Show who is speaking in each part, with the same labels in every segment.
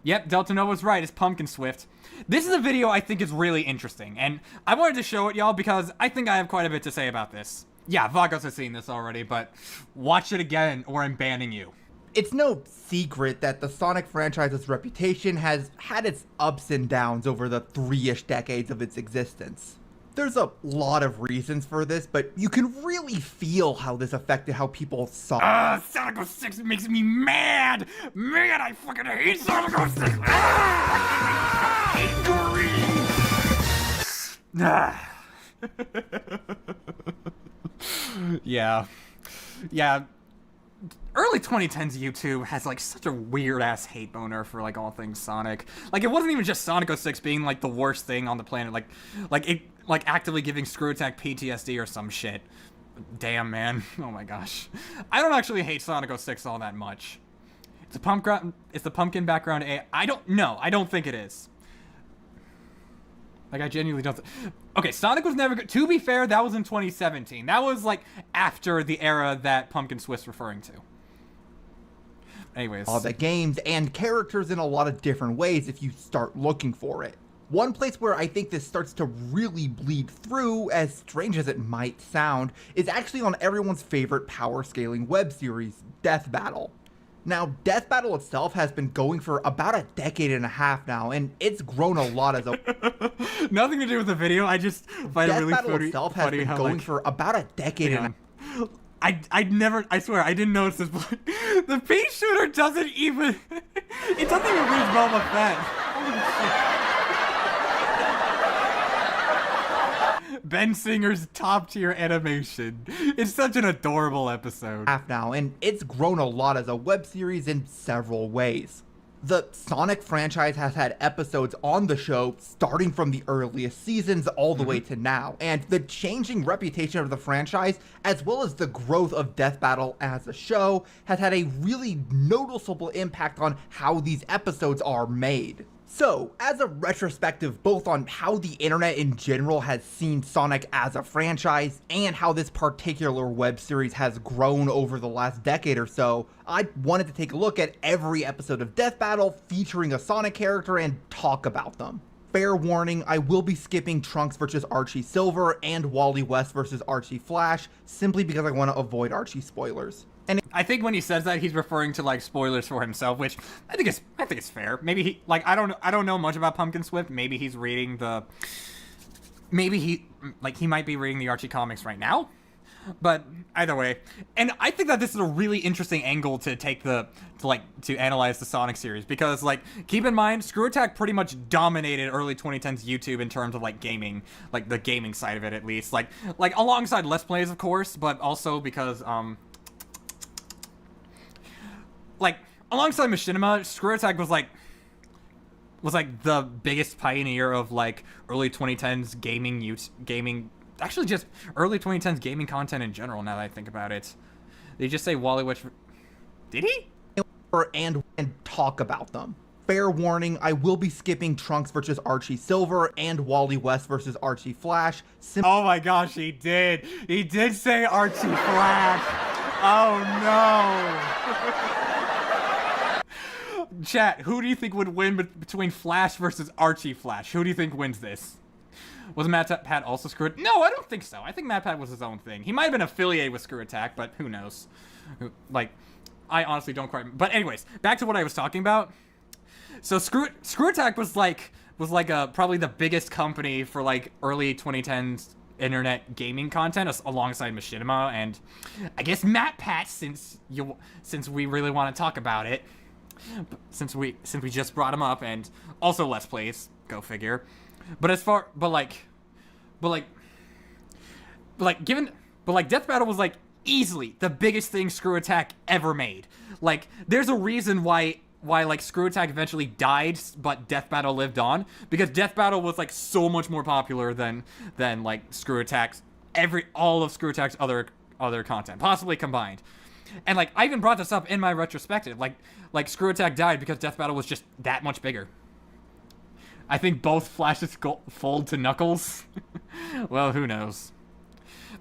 Speaker 1: Yep, Delta Nova's right, it's Pumkinswift. This is a video I think is really interesting, and I wanted to show it, y'all, because I think I have quite a bit to say about this. Yeah, Vagos has seen this already, but watch it again or I'm banning you.
Speaker 2: It's no secret that the Sonic franchise's reputation has had its ups and downs over the 3-ish decades of its existence. There's a lot of reasons for this, but you can really feel how this affected how people saw
Speaker 1: Sonic 06 makes me mad! Man, I fucking hate Sonic 06! Yeah. Yeah. Early 2010s YouTube has like such a weird ass hate boner for like all things Sonic. Like it wasn't even just Sonic 06 being like the worst thing on the planet, like actively giving Screw Attack PTSD or some shit. Damn, man. Oh my gosh. I don't actually hate Sonic 06 all that much. It's the pumpkin background A. I don't know. I don't think it is. Like, I genuinely don't okay, Sonic was never good. To be fair, that was in 2017. That was, like, after the era that Pumkinswift's referring to. Anyways.
Speaker 2: All the games and characters in a lot of different ways if you start looking for it. One place where I think this starts to really bleed through, as strange as it might sound, is actually on everyone's favorite power scaling web series, Death Battle. Now, Death Battle itself has been going for about a decade and a half now, and it's grown a lot as a...
Speaker 1: Nothing to do with the video, I just find it really funny.
Speaker 2: Death Battle itself has been going for about a decade and a half.
Speaker 1: I swear, I didn't notice this, but the pea shooter doesn't even... It doesn't even reach Boba Fett. Holy shit. Ben Singer's top-tier animation. It's such an adorable episode.
Speaker 2: Now, and it's grown a lot as a web series in several ways. The Sonic franchise has had episodes on the show starting from the earliest seasons all the way to now, and the changing reputation of the franchise, as well as the growth of Death Battle as a show, has had a really noticeable impact on how these episodes are made. So, as a retrospective both on how the internet in general has seen Sonic as a franchise and how this particular web series has grown over the last decade or so, I wanted to take a look at every episode of Death Battle featuring a Sonic character and talk about them. Fair warning, I will be skipping Trunks vs. Archie Silver and Wally West vs. Archie Flash, simply because I want to avoid Archie spoilers.
Speaker 1: And I think when he says that, he's referring to like spoilers for himself, which I think is fair. Maybe he like I don't know much about Pumkinswift. Maybe he's reading the he might be reading the Archie comics right now. But either way, and I think that this is a really interesting angle to take to analyze the Sonic series, because like keep in mind Screw Attack pretty much dominated early 2010s YouTube in terms of like gaming, like the gaming side of it at least, like alongside Let's Plays of course, but also because like alongside Machinima, Screw Attack was like the biggest pioneer of like early 2010s gaming. Actually, just early 2010s gaming content in general, now that I think about it. Did he just say Wally West? Did he?
Speaker 2: And talk about them. Fair warning, I will be skipping Trunks vs. Archie Silver and Wally West vs. Archie Flash.
Speaker 1: Oh my gosh, he did. He did say Archie Flash. Oh no. Chat, who do you think would win between Flash versus Archie Flash? Who do you think wins this? Was Matt Pat also screwed? No, I don't think so. I think Matt Pat was his own thing. He might have been affiliated with Screw Attack, but who knows? Like, I honestly don't quite... But anyways, back to what I was talking about. So Screw Attack was probably the biggest company for like early 2010s internet gaming content alongside Machinima, and I guess Matt Pat, since we really want to talk about it. Since we just brought him up, and also Let's Plays, go figure. But Death Battle was like easily the biggest thing Screw Attack ever made. Like, there's a reason why like Screw Attack eventually died, but Death Battle lived on, because Death Battle was like so much more popular than like Screw Attack's all of Screw Attack's other content, possibly combined. And like I even brought this up in my retrospective, like Screw Attack died because Death Battle was just that much bigger. I think both Flash's fold to Knuckles. Well, who knows?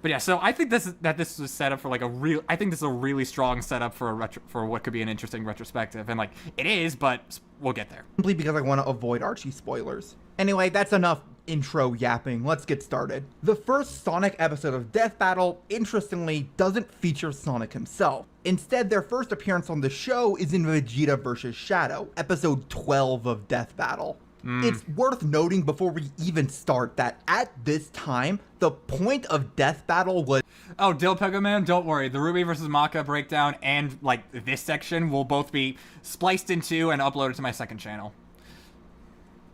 Speaker 1: But yeah, so I think this is set up for like I think this is a really strong setup for for what could be an interesting retrospective, and like it is, but we'll get there.
Speaker 2: Simply because I want to avoid Archie spoilers. Anyway, that's enough intro yapping. Let's get started. The first Sonic episode of Death Battle, interestingly, doesn't feature Sonic himself. Instead, their first appearance on the show is in Vegeta vs. Shadow, episode 12 of Death Battle. It's worth noting before we even start that at this time, the point of Death Battle was...
Speaker 1: Oh, Dill Man, don't worry. The Ruby vs. Maka breakdown and, like, this section will both be spliced into and uploaded to my second channel.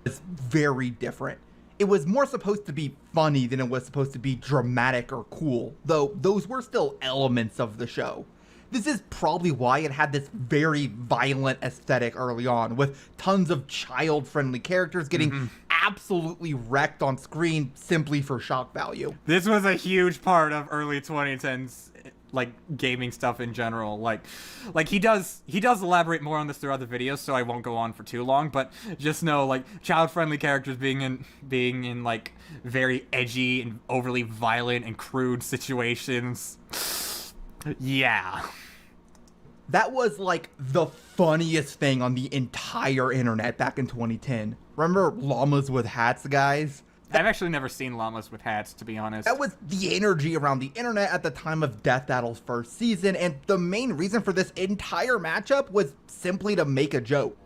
Speaker 2: It's very different. It was more supposed to be funny than it was supposed to be dramatic or cool, though those were still elements of the show. This is probably why it had this very violent aesthetic early on, with tons of child-friendly characters getting absolutely wrecked on screen simply for shock value.
Speaker 1: This was a huge part of early 2010s, like, gaming stuff in general. Like he does elaborate more on this throughout the videos, so I won't go on for too long, but just know, like, child-friendly characters being in like very edgy and overly violent and crude situations. Yeah.
Speaker 2: That was like the funniest thing on the entire internet back in 2010. Remember llamas with hats, guys?
Speaker 1: I've actually never seen llamas with hats, to be honest.
Speaker 2: That was the energy around the internet at the time of Death Battle's first season, and the main reason for this entire matchup was simply to make a joke.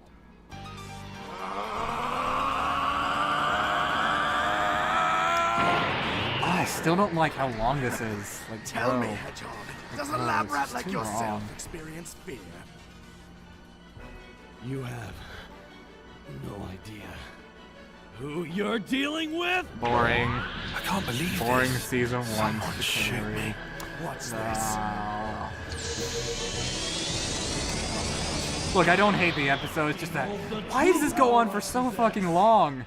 Speaker 1: I still don't like how long this is. Like,
Speaker 3: Tell me, Hedgehog, does a lab rat like yourself
Speaker 1: long.
Speaker 3: experience fear? You have no idea who you're dealing with?
Speaker 1: Boring.
Speaker 3: I can't believe
Speaker 1: Boring
Speaker 3: this.
Speaker 1: season 1.
Speaker 3: Someone shoot me. What's this?
Speaker 1: Look, I don't hate the episode, it's just that, why does this go on for so fucking long?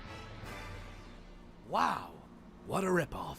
Speaker 3: Wow, what a ripoff.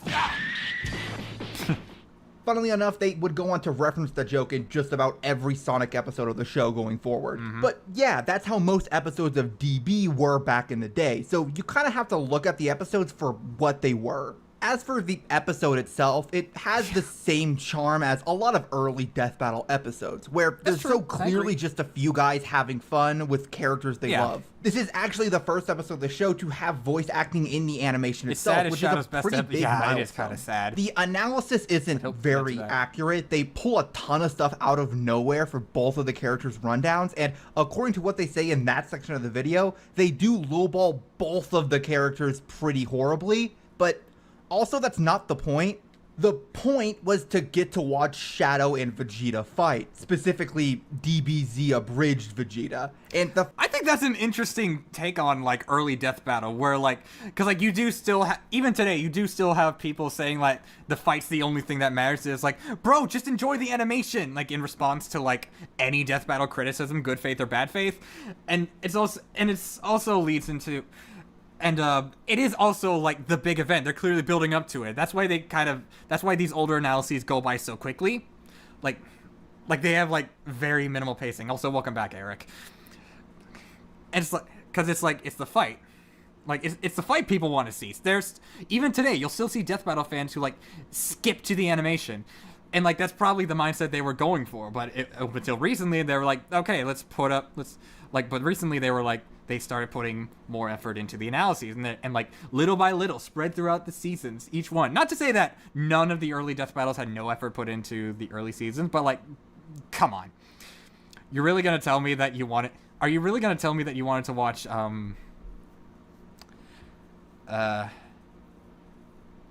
Speaker 2: Funnily enough, they would go on to reference the joke in just about every Sonic episode of the show going forward. But yeah, that's how most episodes of DB were back in the day, so you kind of have to look at the episodes for what they were. As for the episode itself, it has the same charm as a lot of early Death Battle episodes, where there's so clearly just a few guys having fun with characters they love. This is actually the first episode of the show to have voice acting in the animation itself, which is a pretty big milestone.
Speaker 1: It is kind of sad.
Speaker 2: The analysis isn't very accurate. They pull a ton of stuff out of nowhere for both of the characters' rundowns, and according to what they say in that section of the video, they do lowball both of the characters pretty horribly, but also, that's not the point. The point was to get to watch Shadow and Vegeta fight, specifically DBZ abridged Vegeta. And
Speaker 1: I think that's an interesting take on, like, early Death Battle, where, like, because, like, you do still even today, you do still have people saying, like, the fight's the only thing that matters. It's like, bro, just enjoy the animation, like, in response to, like, any Death Battle criticism, good faith or bad faith. And it's also leads into... And it is also, like, the big event. They're clearly building up to it. That's why that's why these older analyses go by so quickly. Like they have, like, very minimal pacing. Also, welcome back, Eric. And it's like, because it's the fight. Like, it's the fight people want to see. There's, even today, you'll still see Death Battle fans who, like, skip to the animation. And, like, that's probably the mindset they were going for. But until recently, they were like, okay, but recently they were like, they started putting more effort into the analyses, and like, little by little, spread throughout the seasons, each one. Not to say that none of the early Death Battles had no effort put into the early seasons, but, like, come on. You're really gonna tell me that you wanted... Are you really gonna tell me that you wanted to watch,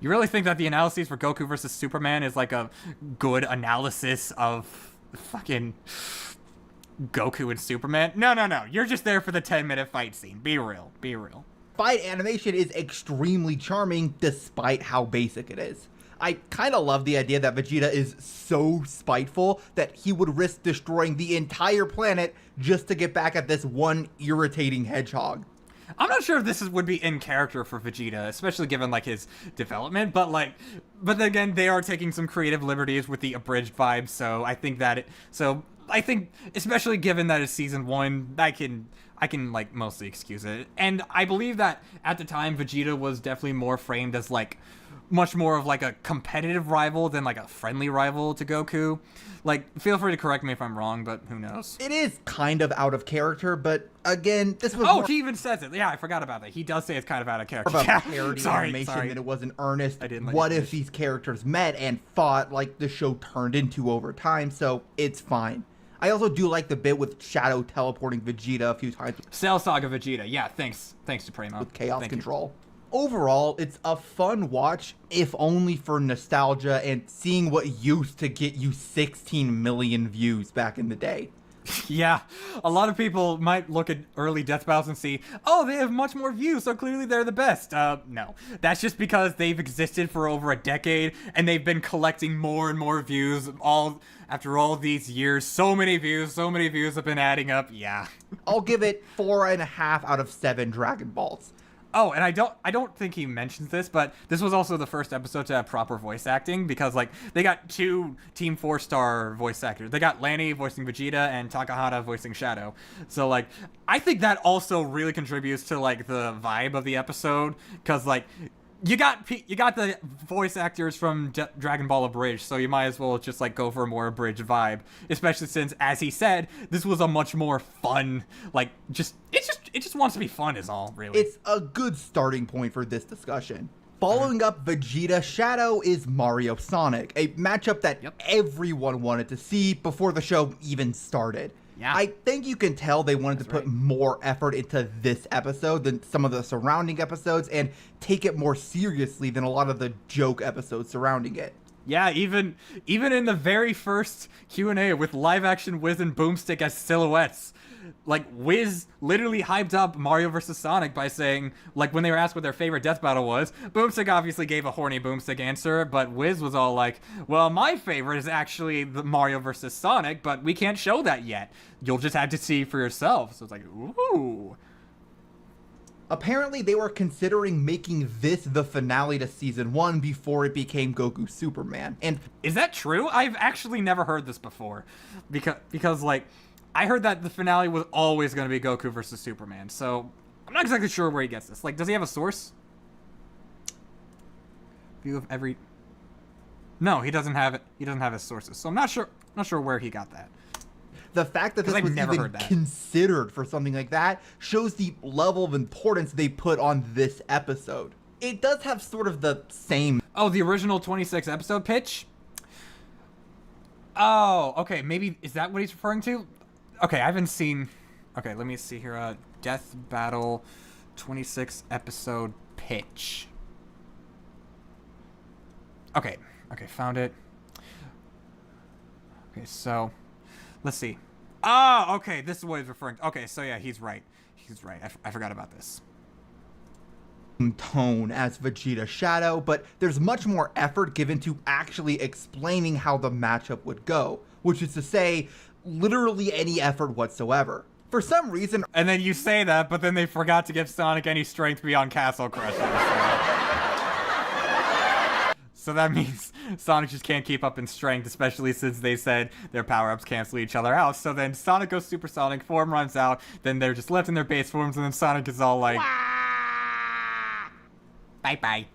Speaker 1: You really think that the analyses for Goku versus Superman is, like, a good analysis of fucking Goku and Superman? No. You're just there for the 10-minute fight scene. Be real.
Speaker 2: fight animation is extremely charming despite how basic it is. I kind of love the idea that Vegeta is so spiteful that he would risk destroying the entire planet just to get back at this one irritating hedgehog.
Speaker 1: I'm not sure if this would be in character for Vegeta, especially given, like, his development, but then again, they are taking some creative liberties with the abridged vibes, so I think, especially given that it's season 1, I can like mostly excuse it. And I believe that at the time Vegeta was definitely more framed as like much more of like a competitive rival than like a friendly rival to Goku. Like, feel free to correct me if I'm wrong, but who knows?
Speaker 2: It is kind of out of character, but again, this was
Speaker 1: Oh,
Speaker 2: more
Speaker 1: he even says it. Yeah, I forgot about that. He does say it's kind of out of character.
Speaker 2: about
Speaker 1: Yeah.
Speaker 2: parody
Speaker 1: sorry,
Speaker 2: animation
Speaker 1: sorry.
Speaker 2: than it was an earnest.
Speaker 1: I didn't let
Speaker 2: What
Speaker 1: you
Speaker 2: if
Speaker 1: finish.
Speaker 2: these characters met and fought like the show turned into over time? So it's fine. I also do like the bit with Shadow teleporting Vegeta a few times
Speaker 1: Cell Saga Vegeta. Yeah, thanks, Supremo.
Speaker 2: with Chaos
Speaker 1: Thank you.
Speaker 2: Control. Overall, it's a fun watch, if only for nostalgia and seeing what used to get you 16 million views back in the day.
Speaker 1: Yeah, a lot of people might look at early Death Battles and see, oh, they have much more views, so clearly they're the best. No. That's just because they've existed for over a decade, and they've been collecting more and more views after all these years. So many views have been adding up. Yeah.
Speaker 2: I'll give it 4.5 out of 7 Dragon Balls.
Speaker 1: Oh, and I don't think he mentions this, but this was also the first episode to have proper voice acting because, like, they got 2 Team 4-star voice actors. They got Lanny voicing Vegeta and Takahata voicing Shadow. So, like, I think that also really contributes to, like, the vibe of the episode because, like, you got the voice actors from Dragon Ball Abridged, so you might as well just like go for a more abridged vibe, especially since, as he said, this was a much more fun, like, it just wants to be fun is all, really.
Speaker 2: It's a good starting point for this discussion. Following up Vegeta Shadow is Mario Sonic, a matchup that everyone wanted to see before the show even started.
Speaker 1: Yeah.
Speaker 2: I think you can tell they wanted to put more effort into this episode than some of the surrounding episodes and take it more seriously than a lot of the joke episodes surrounding it.
Speaker 1: Yeah, even in the very first Q&A with live-action Wiz and Boomstick as silhouettes, like, Wiz literally hyped up Mario vs. Sonic by saying, like, when they were asked what their favorite death battle was, Boomstick obviously gave a horny Boomstick answer, but Wiz was all like, well, my favorite is actually the Mario vs. Sonic, but we can't show that yet. You'll just have to see for yourself. So it's like, ooh.
Speaker 2: Apparently, they were considering making this the finale to Season 1 before it became Goku Superman. And
Speaker 1: Is that true? I've actually never heard this before. Because like, I heard that the finale was always going to be Goku versus Superman. So, I'm not exactly sure where he gets this. Like, does he have a source? View of every... No, he doesn't have it. He doesn't have his sources. So, I'm not sure where he got that.
Speaker 2: the fact that this
Speaker 1: I've
Speaker 2: was
Speaker 1: never
Speaker 2: even
Speaker 1: heard that.
Speaker 2: considered for something like that shows the level of importance they put on this episode. It does have sort of the same...
Speaker 1: Oh, the original 26 episode pitch? Oh, okay, maybe, is that what he's referring to? Okay, I haven't seen... Okay, let me see here. Death Battle 26 episode pitch. Okay, found it. Okay, so, let's see. Oh, okay, this is what he's referring to. Okay, so yeah, he's right. I forgot about this.
Speaker 2: tone as Vegeta Shadow, but there's much more effort given to actually explaining how the matchup would go, which is to say, literally any effort whatsoever. For some reason...
Speaker 1: And then you say that, but then they forgot to give Sonic any strength beyond Castle Crusher. So that means Sonic just can't keep up in strength, especially since they said their power-ups cancel each other out. So then Sonic goes supersonic, form runs out, then they're just left in their base forms, and then Sonic is all like... Bye-bye.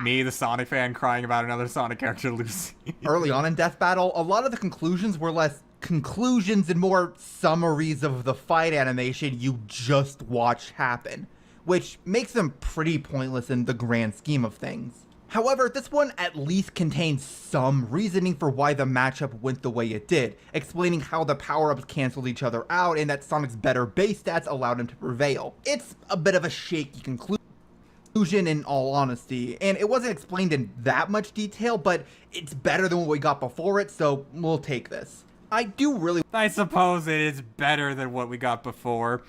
Speaker 1: Me, the Sonic fan, crying about another Sonic character losing.
Speaker 2: Early on in Death Battle, a lot of the conclusions were less conclusions and more summaries of the fight animation you just watched happen, which makes them pretty pointless in the grand scheme of things. However, this one at least contains some reasoning for why the matchup went the way it did, explaining how the power-ups canceled each other out and that Sonic's better base stats allowed him to prevail. It's a bit of a shaky conclusion in all honesty, and it wasn't explained in that much detail, but it's better than what we got before it, so we'll take this. I do really
Speaker 1: I suppose it is better than what we got before,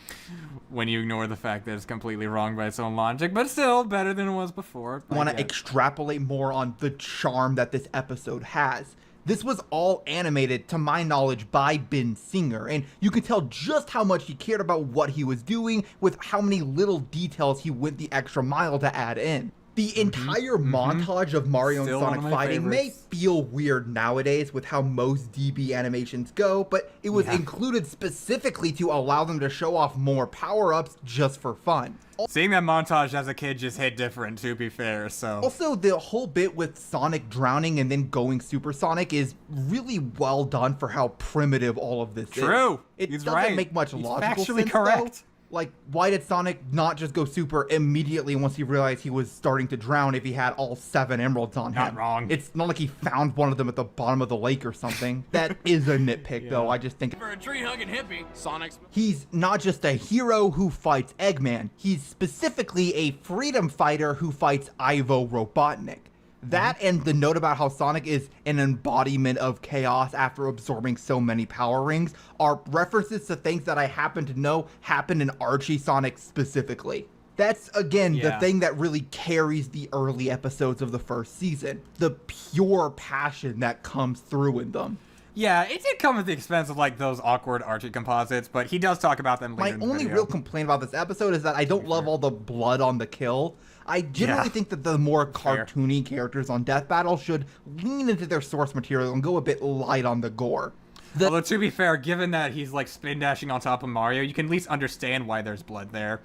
Speaker 1: when you ignore the fact that it's completely wrong by its own logic, but still better than it was before.
Speaker 2: want to extrapolate more on the charm that this episode has. This was all animated, to my knowledge, by Ben Singer, and you can tell just how much he cared about what he was doing with how many little details he went the extra mile to add in. The entire montage of Mario
Speaker 1: Still
Speaker 2: and
Speaker 1: one of
Speaker 2: Sonic
Speaker 1: my
Speaker 2: fighting
Speaker 1: favorites.
Speaker 2: may feel weird nowadays with how most DB animations go, but it was included specifically to allow them to show off more power-ups just for fun.
Speaker 1: Seeing that montage as a kid just hit different, to be fair, so...
Speaker 2: Also, the whole bit with Sonic drowning and then going supersonic is really well done for how primitive all of this is.
Speaker 1: True.
Speaker 2: It
Speaker 1: He's
Speaker 2: doesn't
Speaker 1: right.
Speaker 2: make much
Speaker 1: He's
Speaker 2: logical
Speaker 1: factually
Speaker 2: sense,
Speaker 1: correct.
Speaker 2: though. Like, why did Sonic not just go super immediately once he realized he was starting to drown if he had all 7 emeralds on him?
Speaker 1: Not wrong.
Speaker 2: It's not like he found one of them at the bottom of the lake or something. That is a nitpick, though. I just think...
Speaker 3: For a tree-hugging hippie, Sonic's...
Speaker 2: He's not just a hero who fights Eggman. He's specifically a freedom fighter who fights Ivo Robotnik. That and the note about how Sonic is an embodiment of chaos after absorbing so many power rings are references to things that I happen to know happened in Archie Sonic specifically. That's, again, the thing that really carries the early episodes of the first season. The pure passion that comes through in them.
Speaker 1: Yeah, it did come at the expense of, like, those awkward Archie composites, but he does talk about them later in the
Speaker 2: My only
Speaker 1: video.
Speaker 2: real complaint about this episode is that I don't love all the blood on the kill. I generally think that the more cartoony characters on Death Battle should lean into their source material and go a bit light on the gore.
Speaker 1: Although, to be fair, given that he's, like, spin dashing on top of Mario, you can at least understand why there's blood there.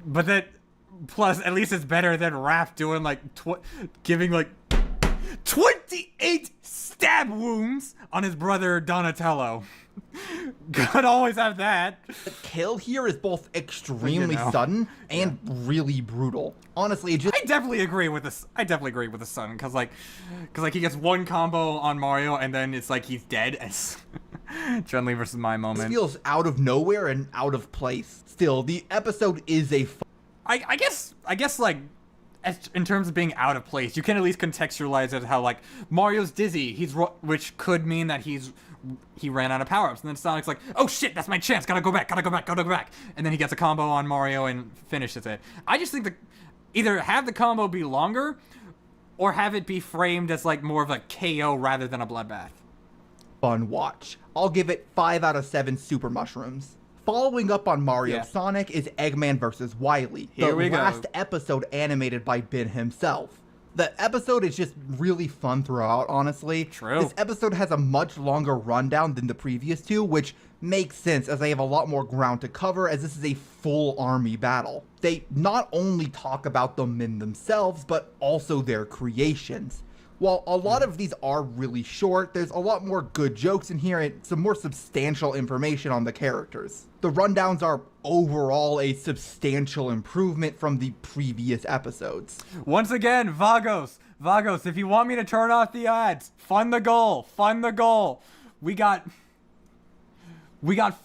Speaker 1: But that, plus, at least it's better than Raph doing, like, giving, like, 28 stab wounds on his brother Donatello. Could always have that.
Speaker 2: The kill here is both extremely sudden and really brutal. Honestly, it just...
Speaker 1: I definitely agree with this. I definitely agree with the son, cause like he gets one combo on Mario and then it's like he's dead. As Chun-Li versus my moment.
Speaker 2: feels out of nowhere and out of place. Still, the episode is a...
Speaker 1: I guess like, in terms of being out of place, you can at least contextualize it how like Mario's dizzy. Which could mean that he ran out of power-ups, and then Sonic's like, oh shit, that's my chance, gotta go back, and then he gets a combo on Mario and finishes it. I just think either have the combo be longer, or have it be framed as like more of a KO rather than a bloodbath.
Speaker 2: fun watch. I'll give it 5 out of 7 super mushrooms. Following up on Mario Sonic is Eggman vs. Wily, the last episode animated by Ben himself. The episode is just really fun throughout, honestly.
Speaker 1: True.
Speaker 2: This episode has a much longer rundown than the previous two, which makes sense as they have a lot more ground to cover as this is a full army battle. They not only talk about the men themselves, but also their creations. While a lot of these are really short, there's a lot more good jokes in here and some more substantial information on the characters. The rundowns are overall a substantial improvement from the previous episodes.
Speaker 1: Once again, Vagos, if you want me to turn off the ads, fund the goal. We got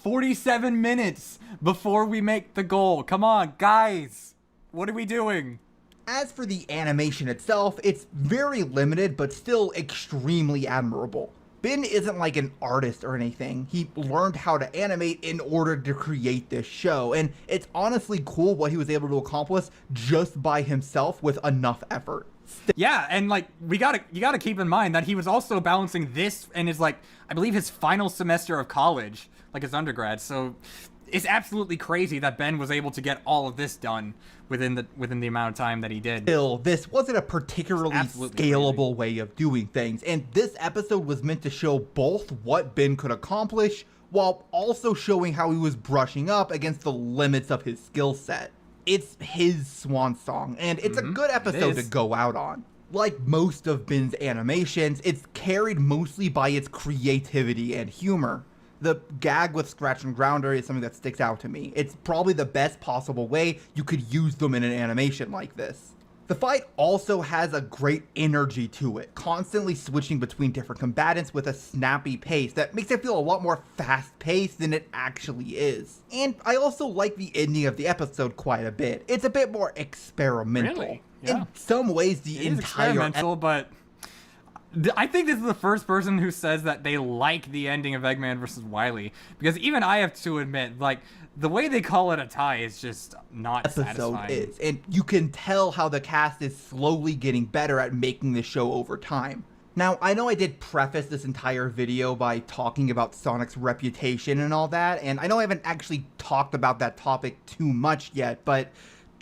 Speaker 1: 47 minutes before we make the goal. Come on, guys. What are we doing?
Speaker 2: As for the animation itself, it's very limited, but still extremely admirable. Ben isn't like an artist or anything. He learned how to animate in order to create this show, and it's honestly cool what he was able to accomplish just by himself with enough effort.
Speaker 1: Yeah, and like you gotta keep in mind that he was also balancing this and his like I believe his final semester of college, like his undergrad. So it's absolutely crazy that Ben was able to get all of this done within the amount of time that he did.
Speaker 2: Still, this wasn't a particularly scalable way of doing things, and this episode was meant to show both what Ben could accomplish while also showing how he was brushing up against the limits of his skill set. It's his swan song, and it's a good episode to go out on. Like most of Ben's animations, it's carried mostly by its creativity and humor. The gag with Scratch and Grounder is something that sticks out to me. It's probably the best possible way you could use them in an animation like this. The fight also has a great energy to it, constantly switching between different combatants with a snappy pace that makes it feel a lot more fast-paced than it actually is. And I also like the ending of the episode quite a bit. It's a bit more experimental.
Speaker 1: Really? Yeah.
Speaker 2: In some ways, the
Speaker 1: It is experimental, but I think this is the first person who says that they like the ending of Eggman vs. Wily, because even I have to admit, like, the way they call it a tie is just not satisfying.
Speaker 2: Is, and you can tell how the cast is slowly getting better at making the show over time. Now, I know I did preface this entire video by talking about Sonic's reputation and all that, and I know I haven't actually talked about that topic too much yet, but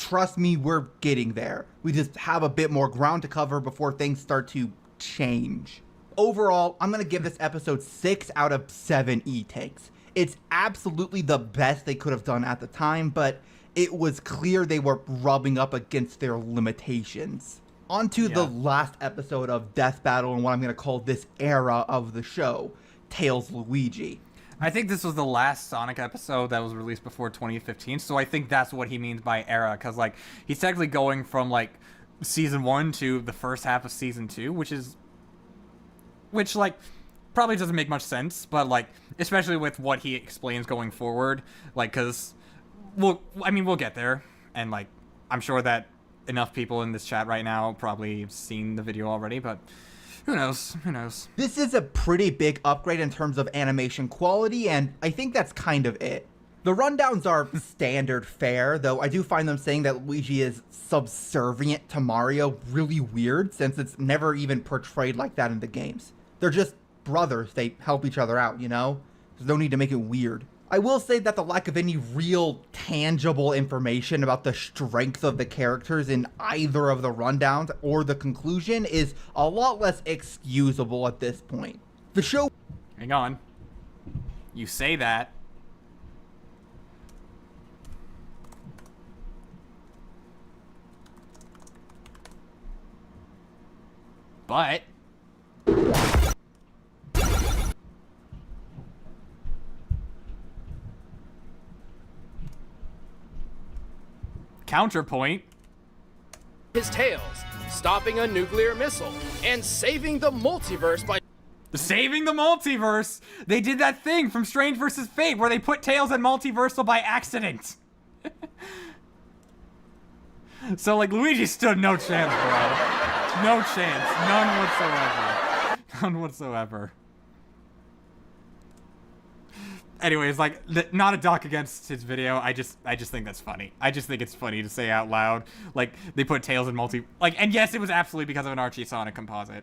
Speaker 2: trust me, we're getting there. We just have a bit more ground to cover before things start to change. Overall, I'm going to give this episode 6 out of 7 E-takes. It's absolutely the best they could have done at the time, but it was clear they were rubbing up against their limitations. On to the last episode of Death Battle and what I'm going to call this era of the show, Tails Luigi.
Speaker 1: I think this was the last Sonic episode that was released before 2015, so I think that's what he means by era, because, like, he's technically going from, like, Season 1 to the first half of Season 2, which, like, probably doesn't make much sense, but, like, especially with what he explains going forward, like, because, we'll get there, and, like, I'm sure that enough people in this chat right now probably have seen the video already, but who knows?
Speaker 2: This is a pretty big upgrade in terms of animation quality, and I think that's kind of it. The rundowns are standard fare, though I do find them saying that Luigi is subservient to Mario really weird, since it's never even portrayed like that in the games. They're just brothers, they help each other out, you know? There's no need to make it weird. I will say that the lack of any real tangible information about the strength of the characters in either of the rundowns or the conclusion is a lot less excusable at this point. The show...
Speaker 1: Hang on. You say that. But... counterpoint.
Speaker 4: His tails, stopping a nuclear missile, and saving the multiverse by...
Speaker 1: Saving the multiverse! They did that thing from Strange vs. Fate where they put Tails in Multiversal by accident. So, like, Luigi stood no chance, bro. No chance. None whatsoever. None whatsoever. Anyways, like, not a doc against his video. I just think that's funny. I just think it's funny to say out loud. Like, they put Tails in and yes, it was absolutely because of an Archie Sonic composite.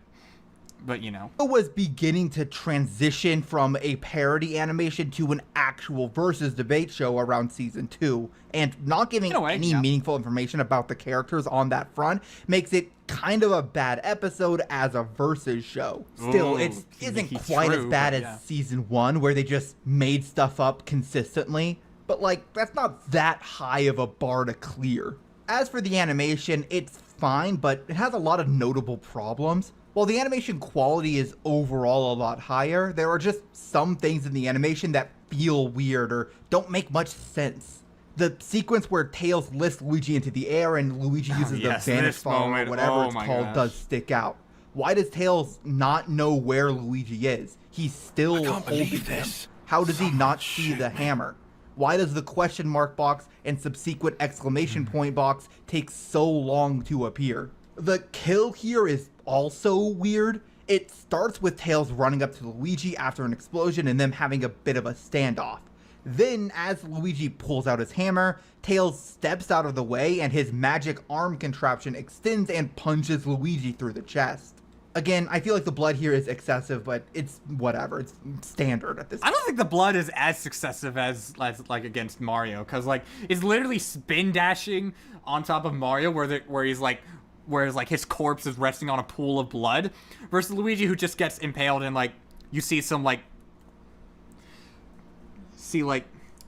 Speaker 1: But, you know.
Speaker 2: It was beginning to transition from a parody animation to an actual versus debate show around Season 2. And not giving any meaningful information about the characters on that front makes it kind of a bad episode as a versus show. Still, it isn't quite as bad as Season 1, where they just made stuff up consistently. But, like, that's not that high of a bar to clear. As for the animation, it's fine, but it has a lot of notable problems. While the animation quality is overall a lot higher, there are just some things in the animation that feel weird or don't make much sense. The sequence where Tails lifts Luigi into the air and Luigi uses the vanish fall or whatever it's called does stick out. Why does Tails not know where Luigi is? He's still holding him. How does he not see the hammer? Why does the question mark box and subsequent exclamation point box take so long to appear? The kill here is also weird. It starts with Tails running up to Luigi after an explosion and them having a bit of a standoff. Then, as Luigi pulls out his hammer, Tails steps out of the way and his magic arm contraption extends and punches Luigi through the chest. Again, I feel like the blood here is excessive, but it's whatever. It's standard at this point.
Speaker 1: I don't think the blood is as excessive as like against Mario, because like it's literally spin dashing on top of Mario where he's like, whereas like his corpse is resting on a pool of blood, versus Luigi who just gets impaled and like you see some like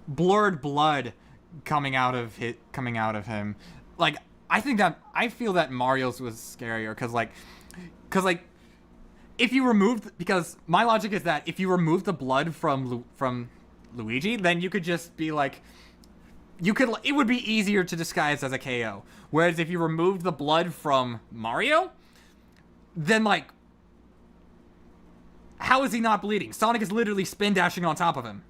Speaker 1: blurred blood coming out of him. Like I feel that Mario's was scarier because if you remove, because my logic is that if you remove the blood from Luigi, then you could just be like, it would be easier to disguise as a KO. Whereas if you removed the blood from Mario, then like, how is he not bleeding? Sonic is literally spin dashing on top of him.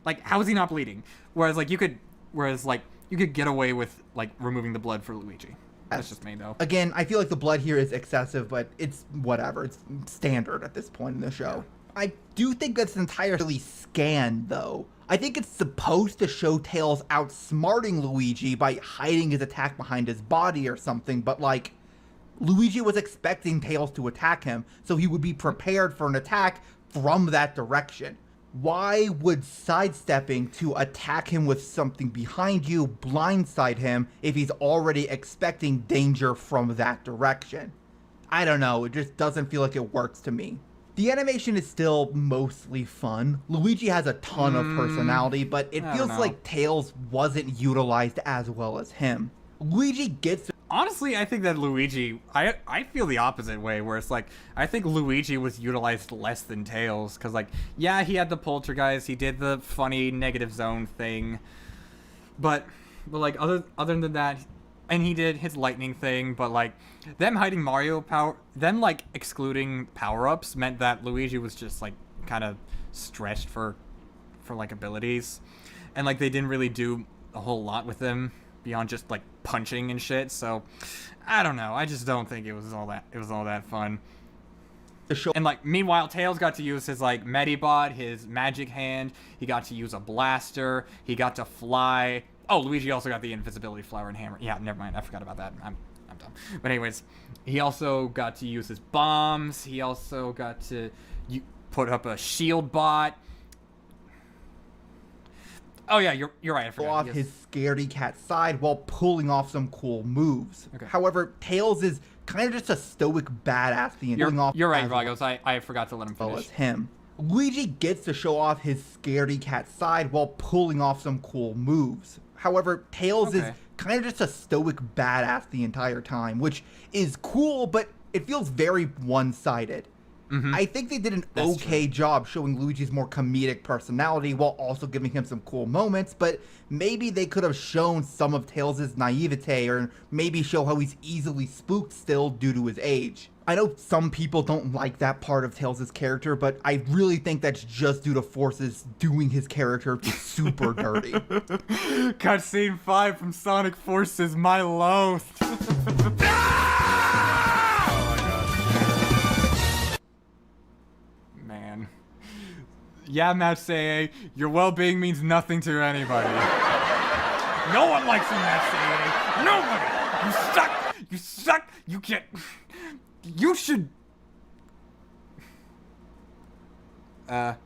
Speaker 1: Like, how is he not bleeding? Whereas you could get away with like removing the blood for Luigi. That's just me, though.
Speaker 2: Again, I feel like the blood here is excessive, but it's whatever. It's standard at this point in the show. I do think that's entirely scanned, though. I think it's supposed to show Tails outsmarting Luigi by hiding his attack behind his body or something, but like, Luigi was expecting Tails to attack him, so he would be prepared for an attack from that direction. Why would sidestepping to attack him with something behind you blindside him if he's already expecting danger from that direction? I don't know, it just doesn't feel like it works to me. The animation is still mostly fun. Luigi has a ton of personality, but it feels like Tails wasn't utilized as well as him. Luigi gets...
Speaker 1: Honestly, I think that Luigi... I feel the opposite way, where it's like, I think Luigi was utilized less than Tails, because, like, yeah, he had the poltergeist, he did the funny negative zone thing, but like, other than that... And he did his lightning thing, but, like, them hiding Mario power... Them, like, excluding power-ups meant that Luigi was just, like, kind of stretched for, like, abilities. And, like, they didn't really do a whole lot with him beyond just, like, punching and shit, so... I don't know, I just don't think it was all that fun. And, like, meanwhile, Tails got to use his, like, Medibot, his magic hand, he got to use a blaster, he got to fly... Oh, Luigi also got the invisibility flower and hammer. Yeah, never mind. I forgot about that. I'm dumb. But anyways, he also got to use his bombs. He also got to put up a shield bot. Oh yeah, you're right. I forgot.
Speaker 2: Off his scaredy cat side while pulling off some cool moves.
Speaker 1: Okay.
Speaker 2: However, Tails is kind of just a stoic badass.
Speaker 1: You're right, Vagos. I forgot to let him finish.
Speaker 2: As him. Luigi gets to show off his scaredy cat side while pulling off some cool moves. However, Tails is kind of just a stoic badass the entire time, which is cool, but it feels very one-sided. I think they did an okay job showing Luigi's more comedic personality while also giving him some cool moments, but maybe they could have shown some of Tails' naivete, or maybe show how he's easily spooked still due to his age. I know some people don't like that part of Tails' character, but I really think that's just due to Forces doing his character super dirty.
Speaker 1: Cutscene 5 from Sonic Forces, my loathed. Man. Yeah, Matsei, your well-being means nothing to anybody. No one likes you, Matsei. Nobody! You suck! You suck! You can't... You should... I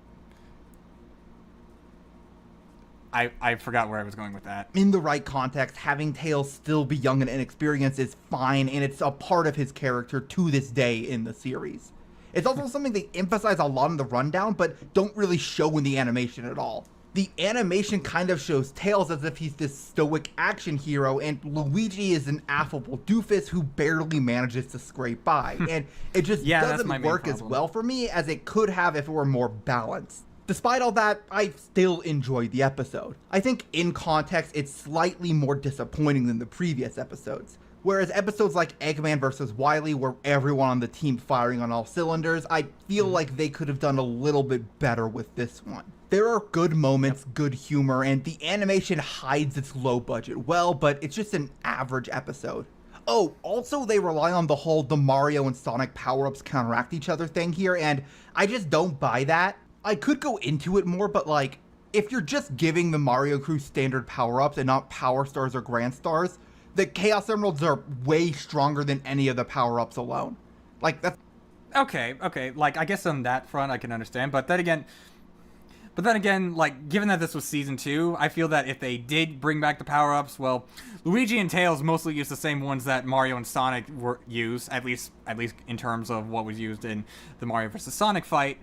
Speaker 1: forgot where I was going with that.
Speaker 2: In the right context, having Tails still be young and inexperienced is fine, and it's a part of his character to this day in the series. It's also something they emphasize a lot in the rundown, but don't really show in the animation at all. The animation kind of shows Tails as if he's this stoic action hero, and Luigi is an affable doofus who barely manages to scrape by. And it just doesn't work as well for me as it could have if it were more balanced. Despite all that, I still enjoyed the episode. I think in context, it's slightly more disappointing than the previous episodes. Whereas episodes like Eggman vs. Wily were everyone on the team firing on all cylinders, I feel like they could have done a little bit better with this one. There are good moments, good humor, and the animation hides its low budget well, but it's just an average episode. Oh, also they rely on the whole the Mario and Sonic power-ups counteract each other thing here, and I just don't buy that. I could go into it more, but like, if you're just giving the Mario crew standard power-ups and not Power Stars or Grand Stars, the Chaos Emeralds are way stronger than any of the power-ups alone. Like, that's...
Speaker 1: Okay, like, I guess on that front I can understand, but then again, like, given that this was Season 2, I feel that if they did bring back the power-ups, well, Luigi and Tails mostly used the same ones that Mario and Sonic used, at least in terms of what was used in the Mario vs. Sonic fight.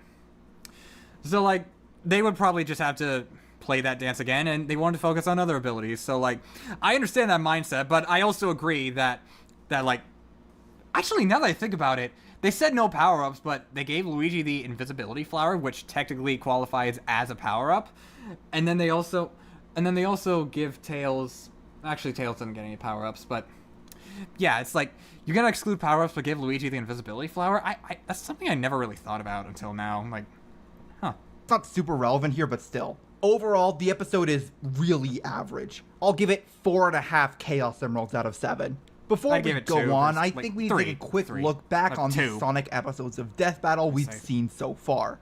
Speaker 1: So, like, they would probably just have to play that dance again, and they wanted to focus on other abilities. So, like, I understand that mindset, but I also agree that like, actually, now that I think about it, they said no power-ups, but they gave Luigi the invisibility flower, which technically qualifies as a power-up. And then they also give Tails... Actually, Tails doesn't get any power-ups, but... Yeah, it's like, you're gonna exclude power-ups, but give Luigi the invisibility flower? That's something I never really thought about until now. I'm like, huh.
Speaker 2: It's not super relevant here, but still. Overall, the episode is really average. I'll give it 4.5 Chaos Emeralds out of 7. Before we go on, I think we need to take a quick look back on the Sonic episodes of Death Battle we've seen so far.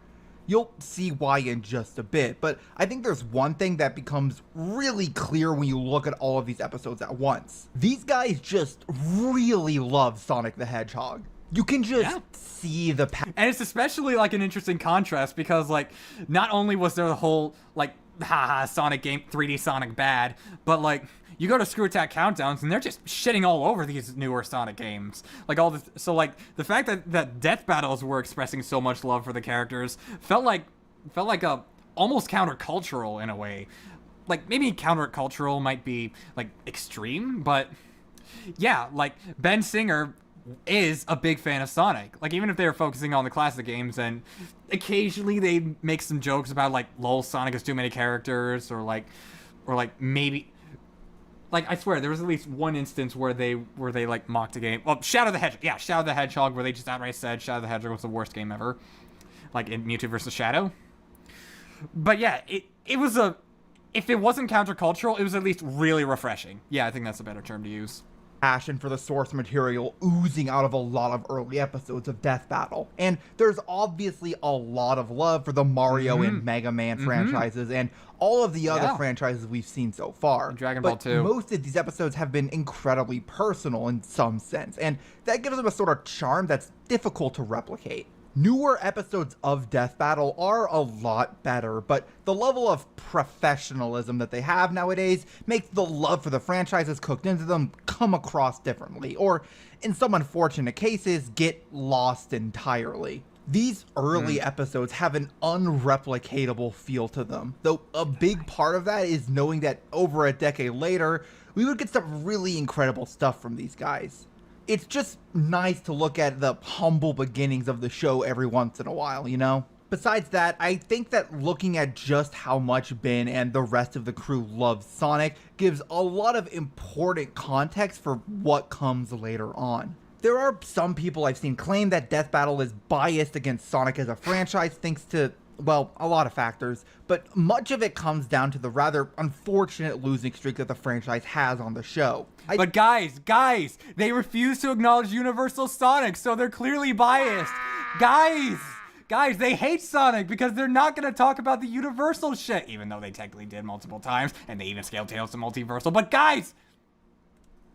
Speaker 2: You'll see why in just a bit, but I think there's one thing that becomes really clear when you look at all of these episodes at once. These guys just really love Sonic the Hedgehog. You can just see the
Speaker 1: and it's especially like an interesting contrast because like not only was there the whole like haha Sonic game 3D Sonic bad, but like you go to Screw Attack countdowns and they're just shitting all over these newer Sonic games. Like all the so like the fact that Death Battles were expressing so much love for the characters felt like a almost countercultural in a way. Like maybe countercultural might be like extreme, but yeah, like Ben Singer is a big fan of Sonic. Like even if they're focusing on the classic games, and occasionally they make some jokes about like lol Sonic has too many characters, or like maybe like I swear there was at least one instance where they like mocked a game. Well, Shadow the Hedgehog, where they just outright said Shadow the Hedgehog was the worst game ever, like in Mewtwo vs. Shadow. But yeah, it was if it wasn't countercultural, it was at least really refreshing. Yeah, I think that's a better term to use.
Speaker 2: Passion for the source material oozing out of a lot of early episodes of Death Battle. And there's obviously a lot of love for the Mario and Mega Man franchises and all of the other franchises we've seen so far.
Speaker 1: And Dragon Ball 2.
Speaker 2: Most of these episodes have been incredibly personal in some sense, and that gives them a sort of charm that's difficult to replicate. Newer episodes of Death Battle are a lot better, but the level of professionalism that they have nowadays makes the love for the franchises cooked into them come across differently, or in some unfortunate cases, get lost entirely. These early episodes have an unreplicatable feel to them, though a big part of that is knowing that over a decade later, we would get some really incredible stuff from these guys. It's just nice to look at the humble beginnings of the show every once in a while, you know? Besides that, I think that looking at just how much Ben and the rest of the crew love Sonic gives a lot of important context for what comes later on. There are some people I've seen claim that Death Battle is biased against Sonic as a franchise thanks to, well, a lot of factors, but much of it comes down to the rather unfortunate losing streak that the franchise has on the show.
Speaker 1: But guys, they refuse to acknowledge Universal Sonic, so they're clearly biased. Guys, they hate Sonic because they're not going to talk about the Universal shit, even though they technically did multiple times, and they even scaled Tails to multiversal. But guys,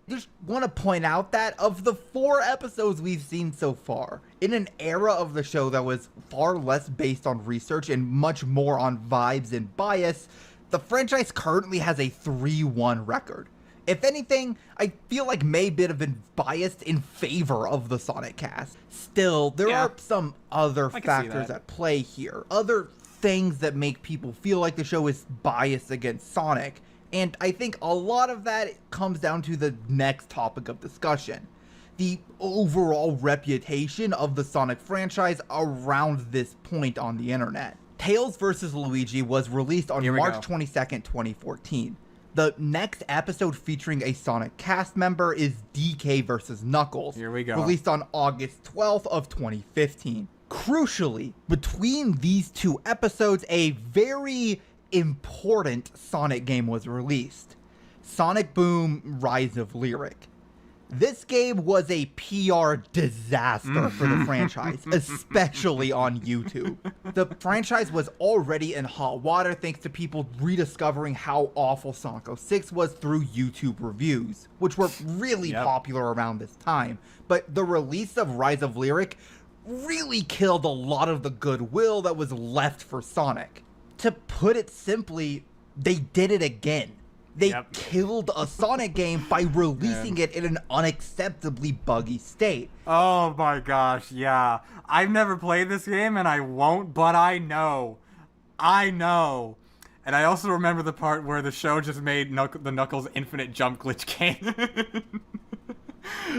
Speaker 2: just want to point out that of the 4 episodes we've seen so far, in an era of the show that was far less based on research and much more on vibes and bias, the franchise currently has a 3-1 record. If anything, I feel like may have been biased in favor of the Sonic cast. Still, there are some other factors at play here. Other things that make people feel like the show is biased against Sonic. And I think a lot of that comes down to the next topic of discussion. The overall reputation of the Sonic franchise around this point on the internet. Tails vs. Luigi was released on March 22nd, 2014. The next episode featuring a Sonic cast member is DK vs. Knuckles.
Speaker 1: Here we go.
Speaker 2: Released on August 12th of 2015. Crucially, between these 2 episodes, a very important Sonic game was released. Sonic Boom: Rise of Lyric. This game was a PR disaster for the franchise, especially on YouTube. The franchise was already in hot water thanks to people rediscovering how awful Sonic 06 was through YouTube reviews, which were really popular around this time. But the release of Rise of Lyric really killed a lot of the goodwill that was left for Sonic. To put it simply, they did it again. They killed a Sonic game by releasing it in an unacceptably buggy state.
Speaker 1: Oh my gosh, yeah. I've never played this game and I won't, but I know. And I also remember the part where the show just made the Knuckles infinite jump glitch canon.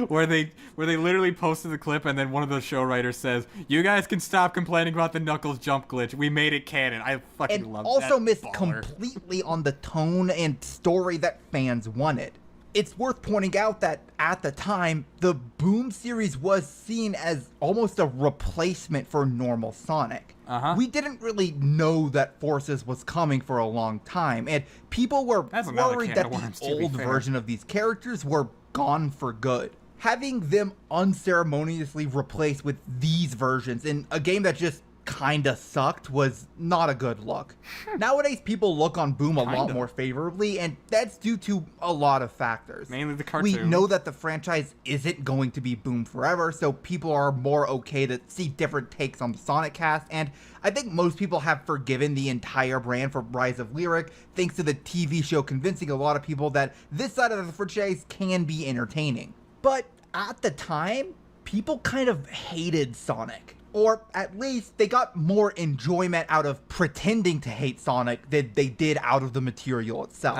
Speaker 1: where they literally posted the clip and then one of the show writers says, "You guys can stop complaining about the Knuckles jump glitch. We made it canon." I fucking love that.
Speaker 2: And also missed completely on the tone and story that fans wanted. It's worth pointing out that at the time, the Boom series was seen as almost a replacement for normal Sonic. We didn't really know that Forces was coming for a long time, and people were worried that the old version of these characters were gone for good. Having them unceremoniously replaced with these versions in a game that just kinda sucked was not a good look. Nowadays, people look on Boom a lot more favorably, and that's due to a lot of factors.
Speaker 1: Mainly the cartoon.
Speaker 2: We know that the franchise isn't going to be Boom forever, so people are more okay to see different takes on the Sonic cast, and I think most people have forgiven the entire brand for Rise of Lyric, thanks to the TV show convincing a lot of people that this side of the franchise can be entertaining. But at the time, people kind of hated Sonic. Or at least they got more enjoyment out of pretending to hate Sonic than they did out of the material itself.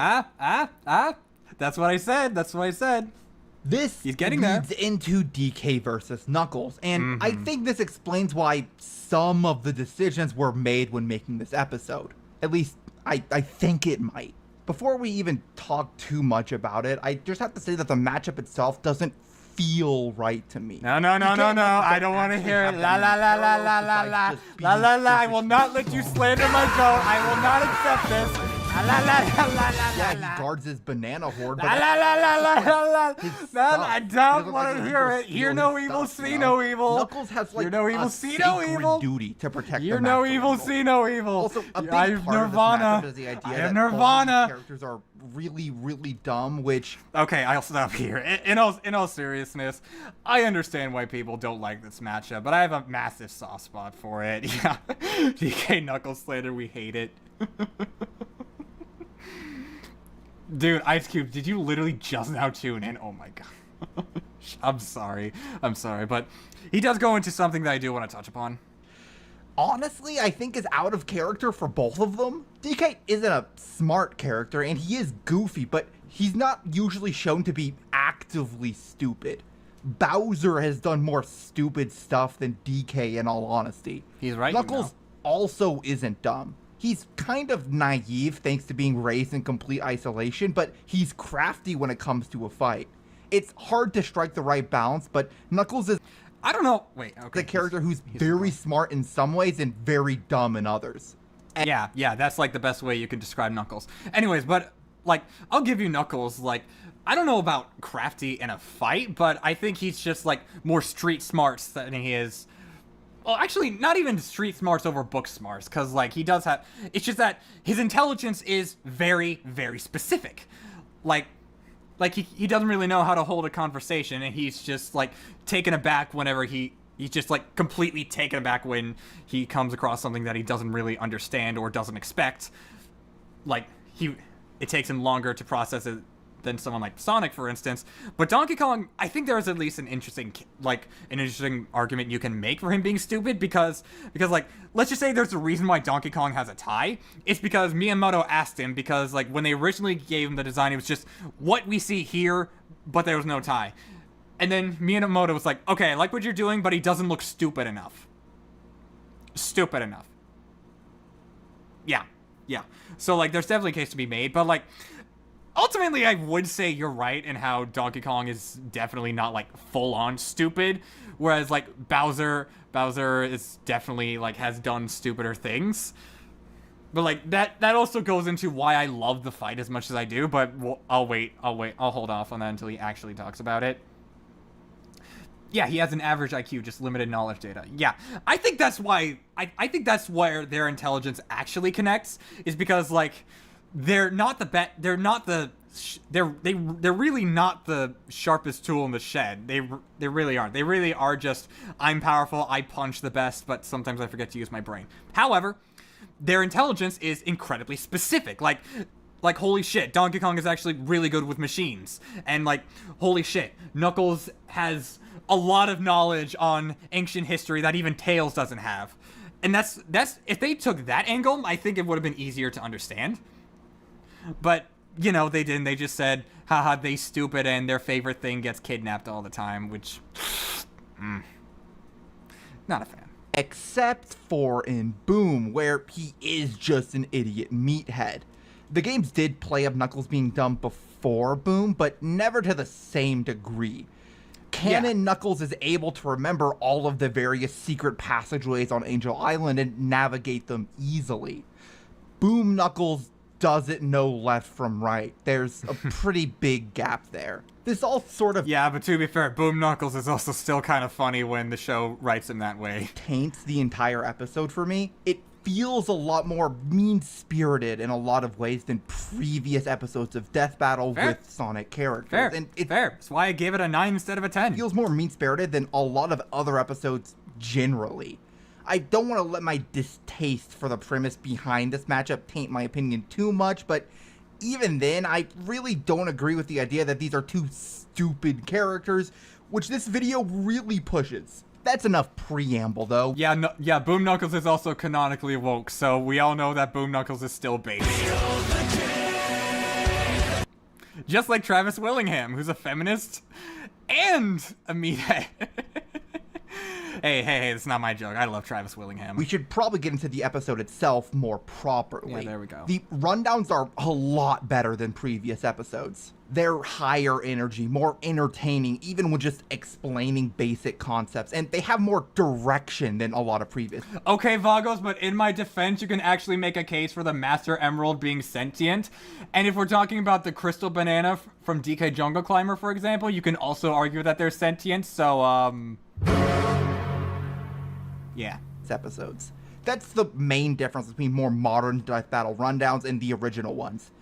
Speaker 1: That's what I said.
Speaker 2: This
Speaker 1: He's getting
Speaker 2: leads into DK versus Knuckles, and I think this explains why some of the decisions were made when making this episode. At least, I think it might. Before we even talk too much about it, I just have to say that the matchup itself doesn't feel right to me.
Speaker 1: No. I don't want to hear it. La. I will not let you slander my goat. I will not accept this.
Speaker 2: Yeah, he guards his banana horde.
Speaker 1: I don't want to hear it. Hear no evil, see no evil.
Speaker 2: Knuckles has like
Speaker 1: hear no evil,
Speaker 2: a
Speaker 1: see no
Speaker 2: sacred
Speaker 1: evil.
Speaker 2: duty to protect
Speaker 1: Hear
Speaker 2: the
Speaker 1: no
Speaker 2: Master
Speaker 1: evil,
Speaker 2: Eagle.
Speaker 1: see no evil.
Speaker 2: Also, a big
Speaker 1: I have
Speaker 2: part
Speaker 1: Nirvana.
Speaker 2: of this matchup is the idea
Speaker 1: I have
Speaker 2: that
Speaker 1: Nirvana.
Speaker 2: all these characters are really, really dumb, which...
Speaker 1: Okay, I'll stop here. In all seriousness, I understand why people don't like this matchup, but I have a massive soft spot for it. Yeah, DK Knuckles slander, we hate it. Dude, Ice Cube, did you literally just now tune in? Oh my god. I'm sorry, but he does go into something that I do want to touch upon.
Speaker 2: Honestly, I think is out of character for both of them. DK isn't a smart character, and he is goofy, but he's not usually shown to be actively stupid. Bowser has done more stupid stuff than DK, in all honesty.
Speaker 1: He's right.
Speaker 2: Knuckles also isn't dumb. He's kind of naive thanks to being raised in complete isolation, but he's crafty when it comes to a fight. It's hard to strike the right balance, but Knuckles is...
Speaker 1: I don't know. Wait, okay.
Speaker 2: The character who's very smart in some ways and very dumb in others. And
Speaker 1: yeah, that's like the best way you can describe Knuckles. Anyways, but like, I'll give you Knuckles. Like, I don't know about crafty in a fight, but I think he's just like more street smarts than he is. Well, actually, not even street smarts over book smarts, because like he does have. It's just that his intelligence is very, very specific. Like he doesn't really know how to hold a conversation, and he's just like taken aback whenever he's just like completely taken aback when he comes across something that he doesn't really understand or doesn't expect. Like it takes him longer to process it than someone like Sonic, for instance. But Donkey Kong, I think there is at least an interesting argument you can make for him being stupid, because like, let's just say there's a reason why Donkey Kong has a tie. It's because Miyamoto asked him, because like when they originally gave him the design, it was just what we see here, but there was no tie. And then Miyamoto was like, okay, I like what you're doing, but he doesn't look stupid enough. Yeah. So like, there's definitely a case to be made, but like, ultimately, I would say you're right in how Donkey Kong is definitely not like full-on stupid, whereas like Bowser is definitely like has done stupider things. But like that also goes into why I love the fight as much as I do. But I'll hold off on that until he actually talks about it. Yeah, he has an average IQ, just limited knowledge data. Yeah, I think that's why I think that's where their intelligence actually connects, is because like they're really not the sharpest tool in the shed. They really aren't. They really are just, I'm powerful, I punch the best, but sometimes I forget to use my brain. However, their intelligence is incredibly specific. Like holy shit, Donkey Kong is actually really good with machines. And like, holy shit, Knuckles has a lot of knowledge on ancient history that even Tails doesn't have. And that's if they took that angle, I think it would have been easier to understand. But, you know, they didn't. They just said, haha, they stupid, and their favorite thing gets kidnapped all the time, which, not a fan.
Speaker 2: Except for in Boom, where he is just an idiot meathead. The games did play up Knuckles being dumb before Boom, but never to the same degree. Canon Knuckles is able to remember all of the various secret passageways on Angel Island and navigate them easily. Boom Knuckles doesn't know left from right. There's a pretty big gap there. This all sort of
Speaker 1: Yeah, but to be fair, Boom Knuckles is also still kind of funny when the show writes him that way.
Speaker 2: taints the entire episode for me. It feels a lot more mean-spirited in a lot of ways than previous episodes of Death Battle
Speaker 1: Fair.
Speaker 2: with Sonic characters.
Speaker 1: Fair,
Speaker 2: And it
Speaker 1: fair. That's why I gave it a 9 instead of a 10.
Speaker 2: feels more mean-spirited than a lot of other episodes generally. I don't want to let my distaste for the premise behind this matchup taint my opinion too much, but even then, I really don't agree with the idea that these are two stupid characters, which this video really pushes. That's enough preamble, though.
Speaker 1: Yeah, no, yeah, Boom Knuckles is also canonically woke, so we all know that Boom Knuckles is still base. Just like Travis Willingham, who's a feminist and a meathead. Hey, it's not my joke. I love Travis Willingham.
Speaker 2: We should probably get into the episode itself more properly.
Speaker 1: Yeah, there we go.
Speaker 2: The rundowns are a lot better than previous episodes. They're higher energy, more entertaining, even when just explaining basic concepts, and they have more direction than a lot of previous.
Speaker 1: Okay, Vagos, but in my defense, you can actually make a case for the Master Emerald being sentient. And if we're talking about the Crystal Banana from DK Jungle Climber, for example, you can also argue that they're sentient, so, yeah.
Speaker 2: Episodes. That's the main difference between more modern Death Battle rundowns and the original ones.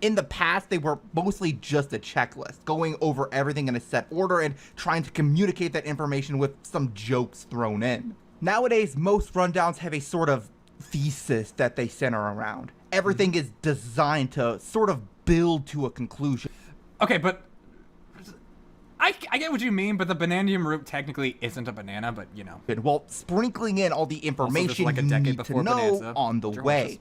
Speaker 2: In the past, they were mostly just a checklist, going over everything in a set order and trying to communicate that information with some jokes thrown in. Nowadays, most rundowns have a sort of thesis that they center around. Everything is designed to sort of build to a conclusion.
Speaker 1: Okay, but I get what you mean, but the Bananium root technically isn't a banana, but you know.
Speaker 2: While sprinkling in all the information
Speaker 1: like a
Speaker 2: you
Speaker 1: decade
Speaker 2: need to
Speaker 1: before
Speaker 2: know
Speaker 1: Bonanza.
Speaker 2: on the
Speaker 1: Sure,
Speaker 2: way.
Speaker 1: just-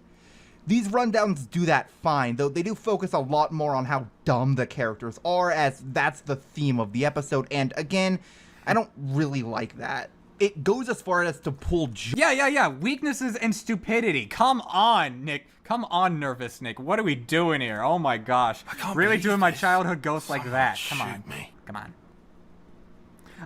Speaker 2: These rundowns do that fine, though they do focus a lot more on how dumb the characters are, as that's the theme of the episode, and again, I don't really like that. It goes as far as to pull
Speaker 1: Yeah. Weaknesses and stupidity. Come on, Nick. Come on, Nervous Nick. What are we doing here? Oh my gosh.
Speaker 3: can't
Speaker 1: Really
Speaker 3: believe
Speaker 1: doing my
Speaker 3: this.
Speaker 1: childhood ghost like that. Come on.
Speaker 3: shoot me.
Speaker 1: Come on.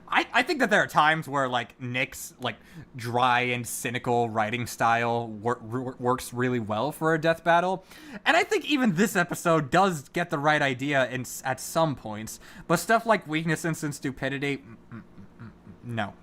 Speaker 1: I think that there are times where, like, Nick's, like, dry and cynical writing style works really well for a death battle. And I think even this episode does get the right idea at some points. But stuff like weaknesses and stupidity, no.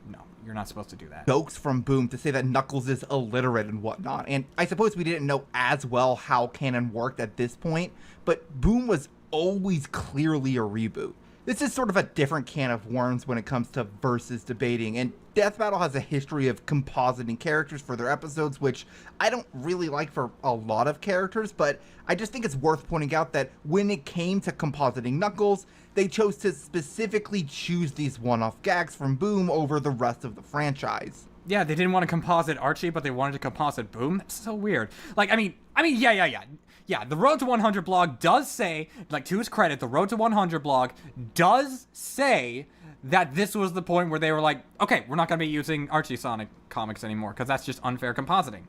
Speaker 1: You're not supposed to do that.
Speaker 2: jokes from Boom to say that Knuckles is illiterate and whatnot, and I suppose we didn't know as well how canon worked at this point, but Boom was always clearly a reboot. This is sort of a different can of worms when it comes to versus debating, and Death Battle has a history of compositing characters for their episodes, which I don't really like for a lot of characters, but I just think it's worth pointing out that when it came to compositing Knuckles, they chose to specifically choose these one-off gags from Boom over the rest of the franchise.
Speaker 1: Yeah, they didn't want to composite Archie, but they wanted to composite Boom. That's so weird. Like, I mean, yeah. Yeah, the Road to 100 blog does say, like, to his credit, the Road to 100 blog does say that this was the point where they were like, okay, we're not going to be using Archie Sonic comics anymore, because that's just unfair compositing.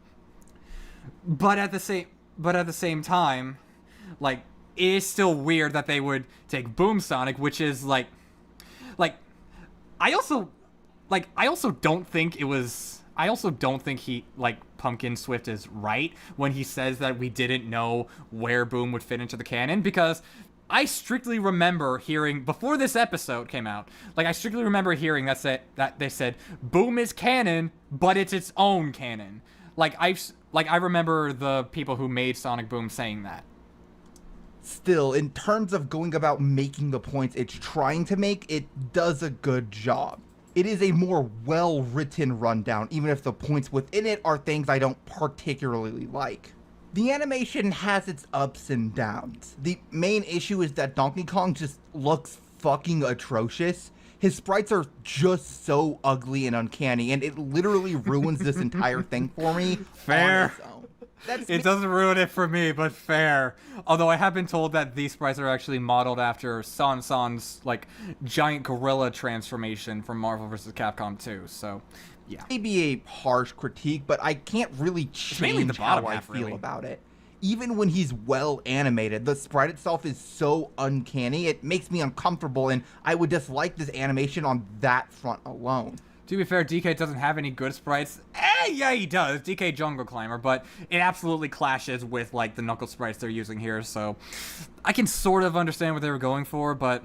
Speaker 1: But at the same time, like, it is still weird that they would take Boom Sonic, which is, like, I also don't think he, like, Pumkinswift is right when he says that we didn't know where Boom would fit into the canon, because I strictly remember hearing, before this episode came out, like, I strictly remember hearing that they said, Boom is canon, but it's its own canon. I remember the people who made Sonic Boom saying that.
Speaker 2: Still, in terms of going about making the points it's trying to make, it does a good job. It is a more well-written rundown, even if the points within it are things I don't particularly like. The animation has its ups and downs. The main issue is that Donkey Kong just looks fucking atrocious. His sprites are just so ugly and uncanny, and it literally ruins this entire thing for me.
Speaker 1: Fair.
Speaker 2: On its own.
Speaker 1: It doesn't ruin it for me, but fair. Although I have been told that these sprites are actually modeled after San's, like, giant gorilla transformation from Marvel vs. Capcom 2, so, yeah.
Speaker 2: Maybe a harsh critique, but I can't really
Speaker 1: mainly the
Speaker 2: change how
Speaker 1: bottom
Speaker 2: I
Speaker 1: half,
Speaker 2: feel
Speaker 1: really.
Speaker 2: about it. Even when he's well animated, the sprite itself is so uncanny, it makes me uncomfortable, and I would dislike this animation on that front alone.
Speaker 1: To be fair, DK doesn't have any good sprites. Yeah, he does. DK Jungle Climber, but it absolutely clashes with, like, the Knuckles sprites they're using here, so I can sort of understand what they were going for, but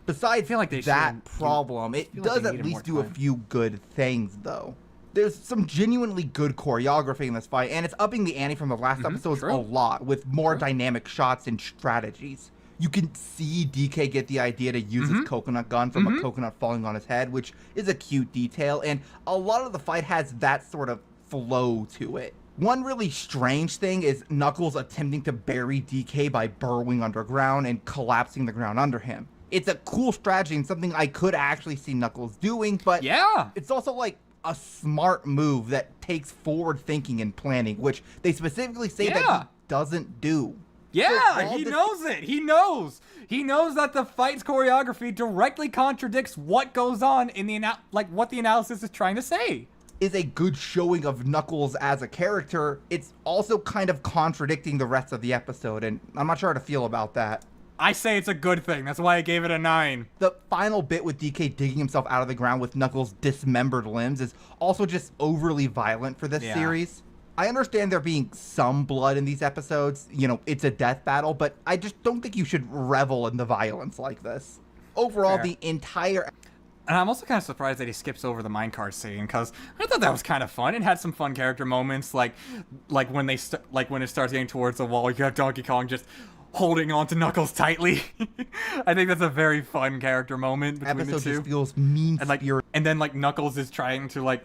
Speaker 2: Besides
Speaker 1: feel like they
Speaker 2: that problem, it
Speaker 1: like
Speaker 2: does
Speaker 1: they
Speaker 2: at
Speaker 1: needed
Speaker 2: least
Speaker 1: more
Speaker 2: do a
Speaker 1: time.
Speaker 2: few good things, though. There's some genuinely good choreography in this fight, and it's upping the ante from the last episodes
Speaker 1: true.
Speaker 2: a lot, with more
Speaker 1: True.
Speaker 2: dynamic shots and strategies. You can see DK get the idea to use his coconut gun from a coconut falling on his head, which is a cute detail, and a lot of the fight has that sort of flow to it. One really strange thing is Knuckles attempting to bury DK by burrowing underground and collapsing the ground under him. It's a cool strategy and something I could actually see Knuckles doing, but
Speaker 1: yeah.
Speaker 2: it's also like a smart move that takes forward thinking and planning, which they specifically say that
Speaker 1: Yeah.
Speaker 2: he doesn't do.
Speaker 1: Yeah,
Speaker 2: all
Speaker 1: he
Speaker 2: this-
Speaker 1: knows it. He knows. He knows that the fight's choreography directly contradicts what goes on in the what the analysis is trying to say.
Speaker 2: Is a good showing of Knuckles as a character. It's also kind of contradicting the rest of the episode, and I'm not sure how to feel about that.
Speaker 1: I say it's a good thing. That's why I gave it a 9.
Speaker 2: The final bit with DK digging himself out of the ground with Knuckles' dismembered limbs is also just overly violent for this
Speaker 1: Yeah.
Speaker 2: series. I understand there being some blood in these episodes, you know, it's a death battle, but I just don't think you should revel in the violence like this. Overall,
Speaker 1: Fair.
Speaker 2: the entire
Speaker 1: And I'm also kind of surprised that he skips over the minecart scene, because I thought that was kind of fun. It had some fun character moments, like when when it starts getting towards the wall, you have Donkey Kong just holding on to Knuckles tightly. I think that's a very fun character moment between
Speaker 2: episode
Speaker 1: the two.
Speaker 2: just feels mean
Speaker 1: And
Speaker 2: spirited.
Speaker 1: and then Knuckles is trying to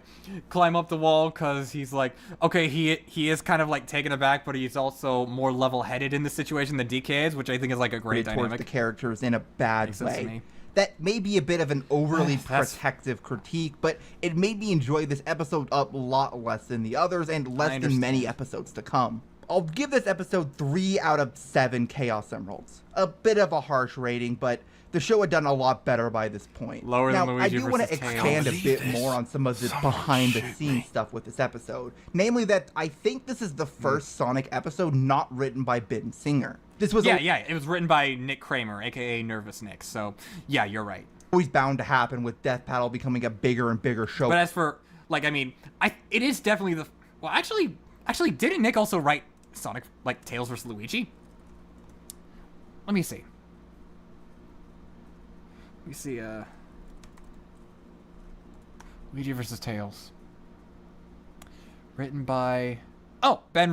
Speaker 1: climb up the wall because he's okay, he is kind of taken aback, but he's also more level-headed in the situation than DK is, which I think is a great
Speaker 2: towards
Speaker 1: dynamic.
Speaker 2: the characters in a bad
Speaker 1: Makes sense to
Speaker 2: way.
Speaker 1: me.
Speaker 2: That may be a bit of an overly
Speaker 1: That's-
Speaker 2: protective critique, but it made me enjoy this episode a lot less than the others and less than many episodes to come. I'll give this episode 3 out of 7 Chaos Emeralds. A bit of a harsh rating, but the show had done a lot better by this point.
Speaker 1: Lower than
Speaker 2: now,
Speaker 1: Luigi
Speaker 2: I do want to
Speaker 1: versus Tails.
Speaker 2: expand a
Speaker 3: Believe
Speaker 2: bit
Speaker 3: this.
Speaker 2: more on some of the
Speaker 3: Someone
Speaker 2: behind-the-scenes
Speaker 3: shoot
Speaker 2: stuff with this episode. Namely that I think this is the first Sonic episode not written by Ben Singer. This was
Speaker 1: Yeah, it was written by Nick Kramer, aka Nervous Nick. So yeah, you're right.
Speaker 2: always bound to happen with Death Paddle becoming a bigger and bigger show.
Speaker 1: But as for it is definitely actually didn't Nick also write Sonic Tails versus Luigi? Let me see. Luigi versus Tails. Written by Ben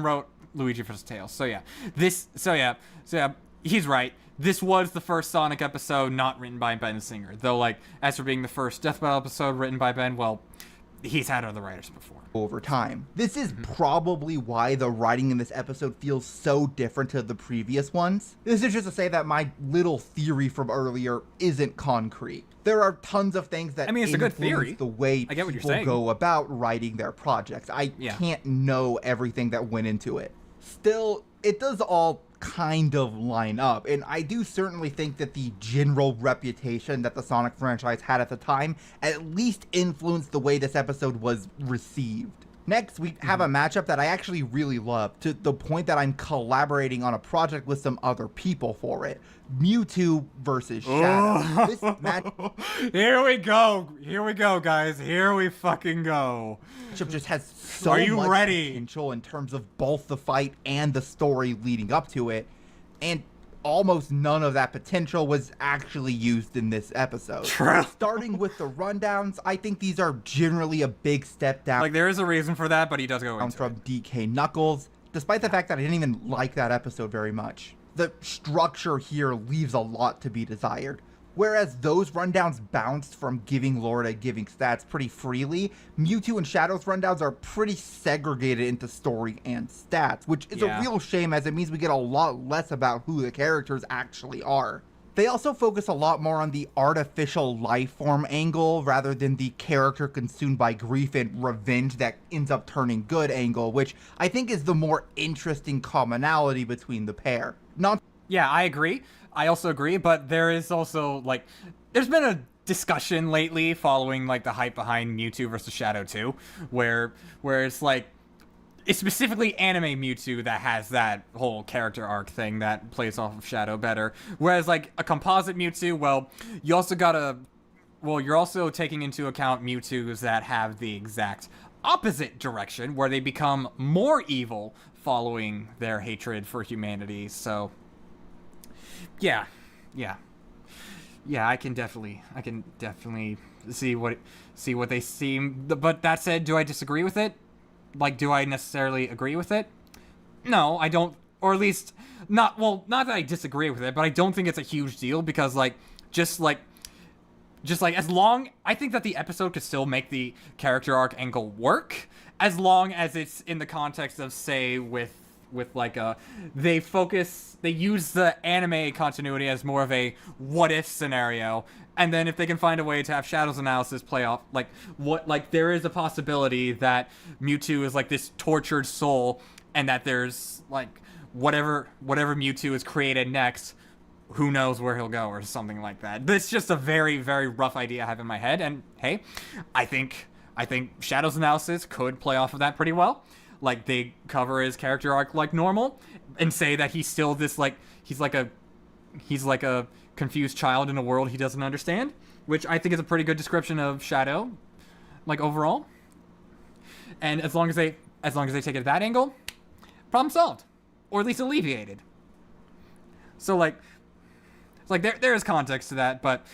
Speaker 1: wrote Luigi versus Tails. So yeah, he's right. This was the first Sonic episode not written by Ben Singer. Though as for being the first Death Battle episode written by Ben, well, he's had other writers before.
Speaker 2: Over time. This is probably why the writing in this episode feels so different to the previous ones. This is just to say that my little theory from earlier isn't concrete. There are tons of things that
Speaker 1: It's a good
Speaker 2: influence
Speaker 1: theory.
Speaker 2: the way
Speaker 1: I get what you're
Speaker 2: people
Speaker 1: saying.
Speaker 2: go about writing their projects. I can't know everything that went into it. Still, it does all kind of line up, and I do certainly think that the general reputation that the Sonic franchise had at the time at least influenced the way this episode was received. Next, we have a matchup that I actually really love, to the point that I'm collaborating on a project with some other people for it. Mewtwo versus Shadow. This match
Speaker 1: Here we go, guys. Here we fucking go.
Speaker 2: matchup just has so
Speaker 1: Are you
Speaker 2: much
Speaker 1: ready?
Speaker 2: potential in terms of both the fight and the story leading up to it, and almost none of that potential was actually used in this episode.
Speaker 1: True.
Speaker 2: Starting with the rundowns, I think these are generally a big step down
Speaker 1: There is a reason for that, but he does go into
Speaker 2: from
Speaker 1: it.
Speaker 2: DK Knuckles, despite the fact that I didn't even like that episode very much. The structure here leaves a lot to be desired. Whereas those rundowns bounced from giving lore to giving stats pretty freely, Mewtwo and Shadow's rundowns are pretty segregated into story and stats, which is
Speaker 1: Yeah.
Speaker 2: a real shame as it means we get a lot less about who the characters actually are. They also focus a lot more on the artificial life form angle rather than the character consumed by grief and revenge that ends up turning good angle, which I think is the more interesting commonality between the pair. Not
Speaker 1: Yeah, I agree. I also agree, but there is also there's been a discussion lately following the hype behind Mewtwo versus Shadow 2, where it's it's specifically anime Mewtwo that has that whole character arc thing that plays off of Shadow better. Whereas a composite Mewtwo, well, you're also taking into account Mewtwo's that have the exact opposite direction, where they become more evil following their hatred for humanity. So, yeah. I can definitely see what they seem. But that said, do I disagree with it? Like, do I necessarily agree with it? No, I don't. Or at least not that I disagree with it, but I don't think it's a huge deal, because just like as long, I think that the episode could still make the character arc angle work, as long as it's in the context of, say, with they use the anime continuity as more of a what if scenario, and then if they can find a way to have Shadow's analysis play off, there is a possibility that Mewtwo is like this tortured soul, and that there's like whatever Mewtwo is created next, who knows where he'll go, or something like that. But it's just a very, very rough idea I have in my head, and hey, I think Shadow's analysis could play off of that pretty well. Like, they cover his character arc like normal, and say that he's still this, like, he's like a confused child in a world he doesn't understand, which I think is a pretty good description of Shadow, like, overall. And as long as they take it that angle, problem solved, or at least alleviated. So there is context to that, but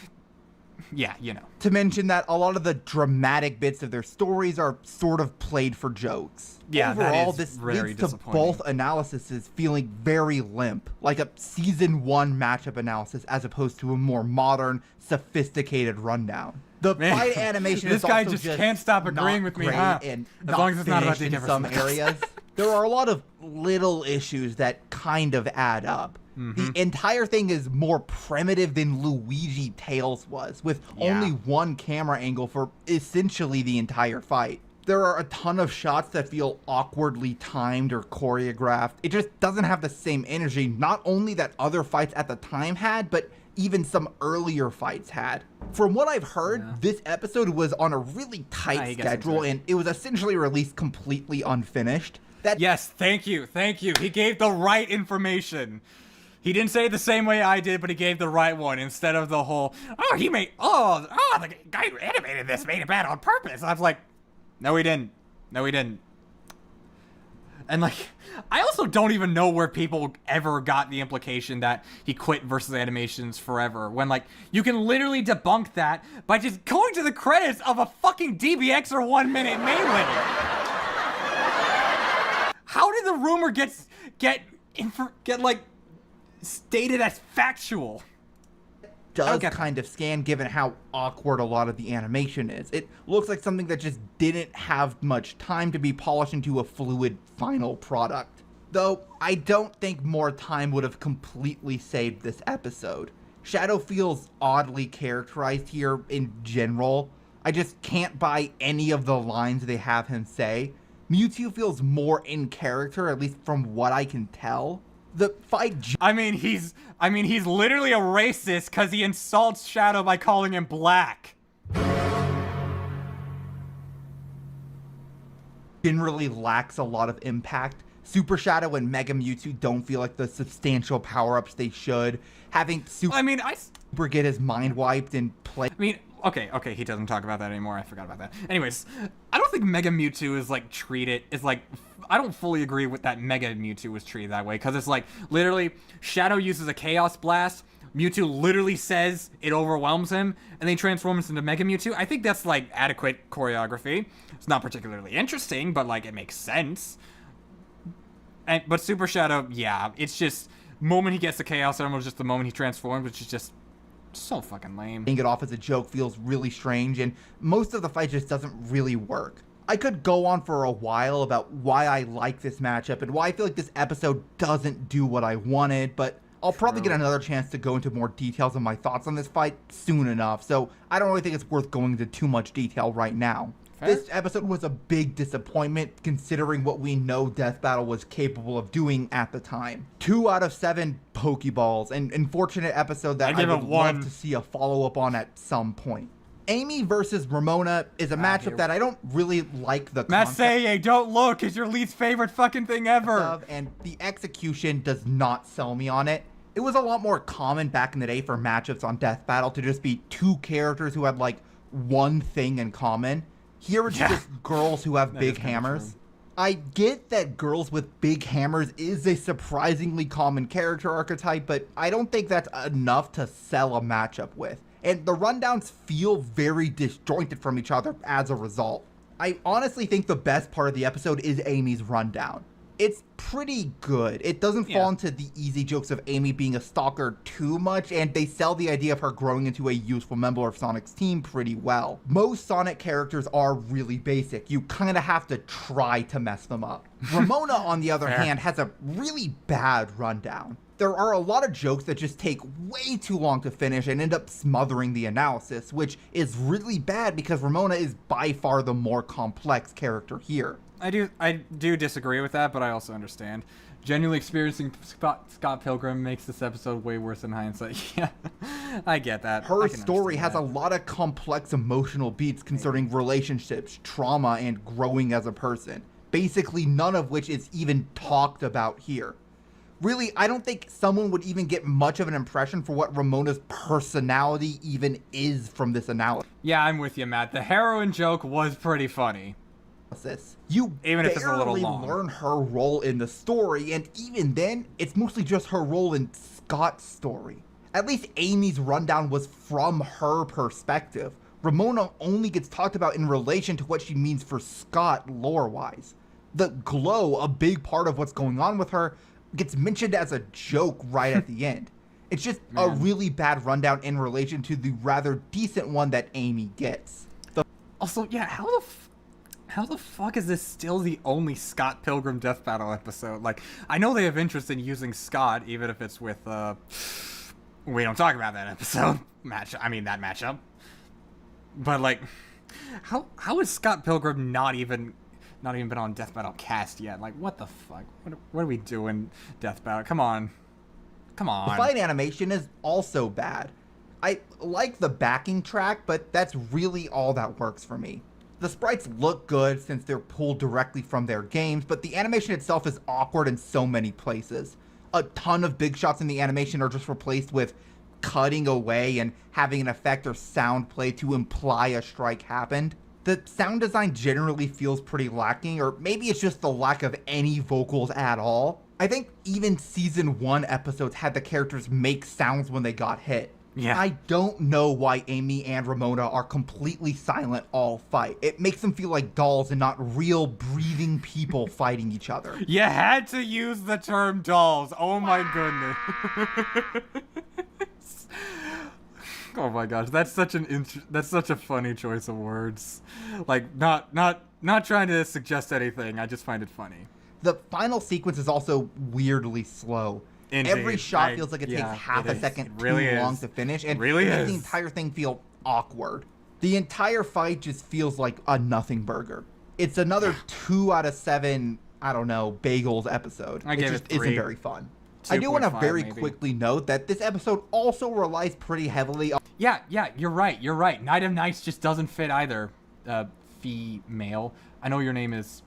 Speaker 1: yeah, you know.
Speaker 2: To mention that a lot of the dramatic bits of their stories are sort of played for jokes.
Speaker 1: Yeah,
Speaker 2: overall,
Speaker 1: that is
Speaker 2: this
Speaker 1: very
Speaker 2: leads to
Speaker 1: disappointing.
Speaker 2: both analyses feeling very limp, like a season 1 matchup analysis as opposed to a more modern, sophisticated rundown. The fight animation
Speaker 1: this
Speaker 2: is
Speaker 1: guy
Speaker 2: also
Speaker 1: just can't stop agreeing with me,
Speaker 2: great
Speaker 1: huh?
Speaker 2: and
Speaker 1: As long as it's not about
Speaker 2: finished
Speaker 1: the
Speaker 2: in some
Speaker 1: universe.
Speaker 2: areas. There are a lot of little issues that kind of add up. The entire thing is more primitive than Luigi Tales was, with only one camera angle for essentially the entire fight. There are a ton of shots that feel awkwardly timed or choreographed. It just doesn't have the same energy, not only that other fights at the time had, but even some earlier fights had. From what I've heard, this episode was on a really tight schedule, and it was essentially released completely unfinished.
Speaker 1: Yes, thank you. He gave the right information. He didn't say it the same way I did, but he gave the right one instead of the whole, the guy who animated this made it bad on purpose. I was like, no, he didn't. And like, I also don't even know where people ever got the implication that he quit Versus Animations forever, when like, you can literally debunk that by just going to the credits of a fucking DBX or 1 Minute Melee. How did the rumor get stated as factual?
Speaker 2: Does kind of scan, given how awkward a lot of the animation is. It looks like something that just didn't have much time to be polished into a fluid final product. Though, I don't think more time would have completely saved this episode. Shadow feels oddly characterized here in general. I just can't buy any of the lines they have him say. Mewtwo feels more in character, at least from what I can tell. The fight...
Speaker 1: I mean, he's literally a racist because he insults Shadow by calling him black.
Speaker 2: Generally lacks a lot of impact. Super Shadow and Mega Mewtwo don't feel like the substantial power-ups they should. Having Super get his mind wiped and play...
Speaker 1: Okay, he doesn't talk about that anymore. I forgot about that. Anyways, I don't think Mega Mewtwo is like treated is like I don't fully agree with that Mega Mewtwo was treated that way, because it's like literally Shadow uses a Chaos Blast, Mewtwo literally says it overwhelms him, and then he transforms into Mega Mewtwo. I think that's like adequate choreography. It's not particularly interesting, but like it makes sense. But Super Shadow, yeah, it's just moment he gets the Chaos Emerald, just the moment he transforms, which is just so fucking lame.
Speaker 2: Getting it off as a joke feels really strange, and most of the fight just doesn't really work. I could go on for a while about why I like this matchup and why I feel like this episode doesn't do what I wanted, but I'll probably get another chance to go into more details on my thoughts on this fight soon enough, so I don't really think it's worth going into too much detail right now. Fair. This episode was a big disappointment considering what we know Death Battle was capable of doing at the time. 2 out of 7 Pokeballs, an unfortunate episode that I would love to see a follow-up on at some point. Amy versus Ramona is a matchup that I don't really like the concept.
Speaker 1: Maseye, don't look, it's your least favorite fucking thing ever.
Speaker 2: And the execution does not sell me on it. It was a lot more common back in the day for matchups on Death Battle to just be 2 characters who had like one thing in common. Here it's just girls who have big
Speaker 1: is kinda
Speaker 2: hammers.
Speaker 1: true.
Speaker 2: I get that girls with big hammers is a surprisingly common character archetype, but I don't think that's enough to sell a matchup with. And the rundowns feel very disjointed from each other as a result. I honestly think the best part of the episode is Amy's rundown. It's pretty good. It doesn't fall into the easy jokes of Amy being a stalker too much, and they sell the idea of her growing into a useful member of Sonic's team pretty well. Most Sonic characters are really basic. You kind of have to try to mess them up. Ramona, on the other hand, has a really bad rundown. There are a lot of jokes that just take way too long to finish and end up smothering the analysis, which is really bad because Ramona is by far the more complex character here.
Speaker 1: I do disagree with that, but I also understand. Genuinely experiencing Scott Pilgrim makes this episode way worse in hindsight. Yeah, I get that.
Speaker 2: Her story has a lot of complex emotional beats concerning relationships, trauma, and growing as a person. Basically, none of which is even talked about here. Really, I don't think someone would even get much of an impression for what Ramona's personality even is from this analysis.
Speaker 1: Yeah, I'm with you, Matt. The heroin joke was pretty funny.
Speaker 2: You
Speaker 1: Even if it's a little
Speaker 2: barely
Speaker 1: long.
Speaker 2: learn her role in the story, and even then, it's mostly just her role in Scott's story. At least Amy's rundown was from her perspective. Ramona only gets talked about in relation to what she means for Scott lore-wise. The glow, a big part of what's going on with her, gets mentioned as a joke right at the end. It's just a really bad rundown in relation to the rather decent one that Amy gets.
Speaker 1: Also, yeah, how the fuck is this still the only Scott Pilgrim Death Battle episode? Like, I know they have interest in using Scott, even if it's with, we don't talk about that episode. That matchup. But, like, how is Scott Pilgrim not even been on Death Battle cast yet? Like, what the fuck? What are we doing, Death Battle? Come on.
Speaker 2: The fight animation is also bad. I like the backing track, but that's really all that works for me. The sprites look good since they're pulled directly from their games, but the animation itself is awkward in so many places. A ton of big shots in the animation are just replaced with cutting away and having an effect or sound play to imply a strike happened. The sound design generally feels pretty lacking, or maybe it's just the lack of any vocals at all. I think even season 1 episodes had the characters make sounds when they got hit.
Speaker 1: Yeah.
Speaker 2: I don't know why Amy and Ramona are completely silent all fight. It makes them feel like dolls and not real breathing people fighting each other.
Speaker 1: You had to use the term dolls. Oh my goodness. Oh my gosh, that's such a funny choice of words. Like, not trying to suggest anything. I just find it funny.
Speaker 2: The final sequence is also weirdly slow.
Speaker 1: Indeed.
Speaker 2: Every shot feels like it takes half a second too long to finish, and it makes the entire thing feel awkward. The entire fight just feels like a nothing burger. It's another 2 out of 7, I don't know, bagels episode.
Speaker 1: I gave it 3.
Speaker 2: Isn't very fun. I do want to very quickly note that this episode also relies pretty heavily on...
Speaker 1: Yeah, you're right. Night of Nights just doesn't fit either. Female. I know your name is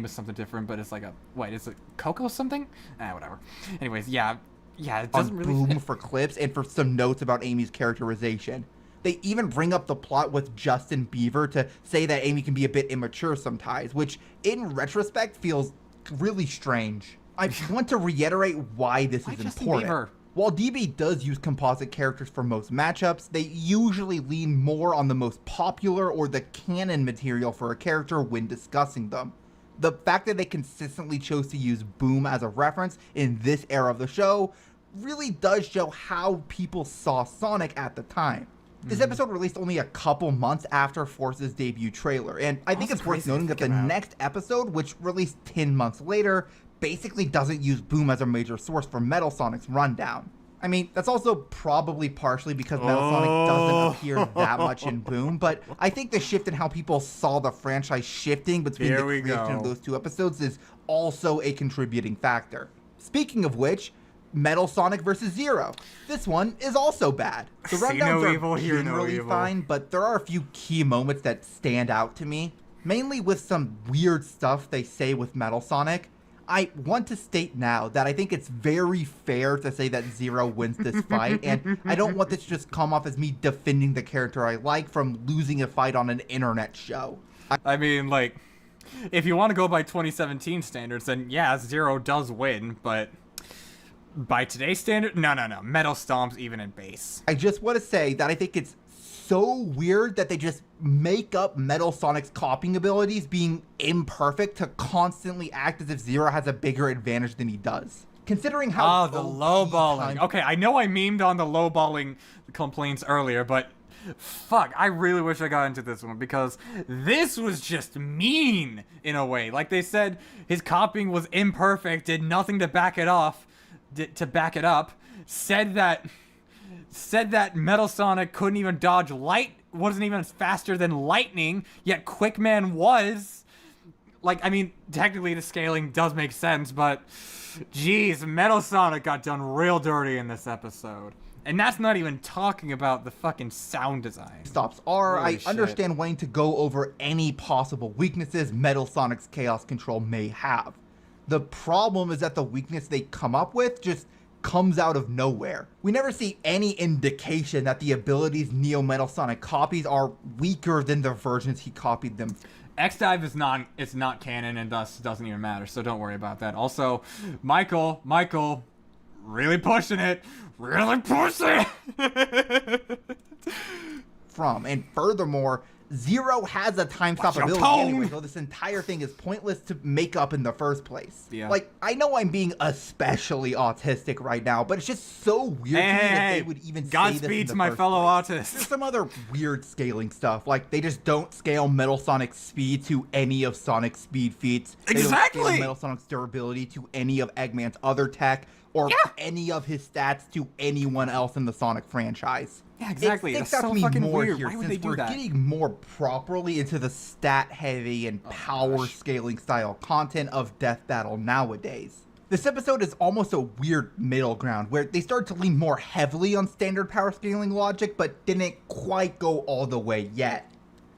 Speaker 1: something different, but it's like is it Coco something? Whatever. Anyways, yeah, it doesn't really
Speaker 2: Boom
Speaker 1: fit.
Speaker 2: for clips and for some notes about Amy's characterization. They even bring up the plot with Justin Bieber to say that Amy can be a bit immature sometimes, which in retrospect feels really strange. I want to reiterate why this is important.
Speaker 1: Bieber?
Speaker 2: While DB does use composite characters for most matchups, they usually lean more on the most popular or the canon material for a character when discussing them. The fact that they consistently chose to use Boom as a reference in this era of the show really does show how people saw Sonic at the time. This episode released only a couple months after Force's debut trailer, and I think it's worth noting that the next episode, which released 10 months later, basically doesn't use Boom as a major source for Metal Sonic's rundown. I mean, that's also probably partially because Metal Sonic doesn't appear that much in Boom, but I think the shift in how people saw the franchise shifting between the creation of those 2 episodes is also a contributing factor. Speaking of which, Metal Sonic vs. Zero. This one is also bad. The rundowns are generally fine, but there are a few key moments that stand out to me, mainly with some weird stuff they say with Metal Sonic. I want to state now that I think it's very fair to say that Zero wins this fight, and I don't want this to just come off as me defending the character I like from losing a fight on an internet show.
Speaker 1: I mean, like, if you want to go by 2017 standards, then yeah, Zero does win, but by today's standard, no. Metal Stomp's even in base.
Speaker 2: I just want to say that I think it's so weird that they just make up Metal Sonic's copying abilities being imperfect to constantly act as if Zero has a bigger advantage than he does. Considering how
Speaker 1: the lowballing. Okay, I know I memed on the lowballing complaints earlier, but fuck, I really wish I got into this one because this was just mean in a way. Like they said, his copying was imperfect, did nothing to back it up. Said that Metal Sonic couldn't even dodge light, wasn't even faster than lightning, yet Quickman was. Like, I mean, technically the scaling does make sense, but jeez, Metal Sonic got done real dirty in this episode. And that's not even talking about the fucking sound design.
Speaker 2: Stops are, I understand wanting to go over any possible weaknesses Metal Sonic's Chaos Control may have. The problem is that the weakness they come up with just comes out of nowhere. We never see any indication that the abilities Neo Metal Sonic copies are weaker than the versions he copied them.
Speaker 1: X-Dive is not canon and thus doesn't even matter, so don't worry about that. Also, Michael, really pushing it.
Speaker 2: And furthermore, Zero has a time stop ability anyway, so this entire thing is pointless to make up in the first place.
Speaker 1: Yeah.
Speaker 2: Like, I know I'm being especially autistic right now, but it's just so weird to me that they would even say this in
Speaker 1: Godspeed to my fellow autists.
Speaker 2: There's some other weird scaling stuff, like they just don't scale Metal Sonic's speed to any of Sonic's speed feats.
Speaker 1: Exactly!
Speaker 2: They don't scale Metal Sonic's durability to any of Eggman's other tech, or any of his stats to anyone else in the Sonic franchise.
Speaker 1: Yeah, exactly.
Speaker 2: It sticks
Speaker 1: That's
Speaker 2: out
Speaker 1: so
Speaker 2: to me
Speaker 1: fucking
Speaker 2: more
Speaker 1: weird.
Speaker 2: here
Speaker 1: Why would
Speaker 2: since
Speaker 1: they do
Speaker 2: we're
Speaker 1: that?
Speaker 2: getting more properly into the stat-heavy and power-scaling style content of Death Battle nowadays. This episode is almost a weird middle ground where they start to lean more heavily on standard power scaling logic, but didn't quite go all the way yet.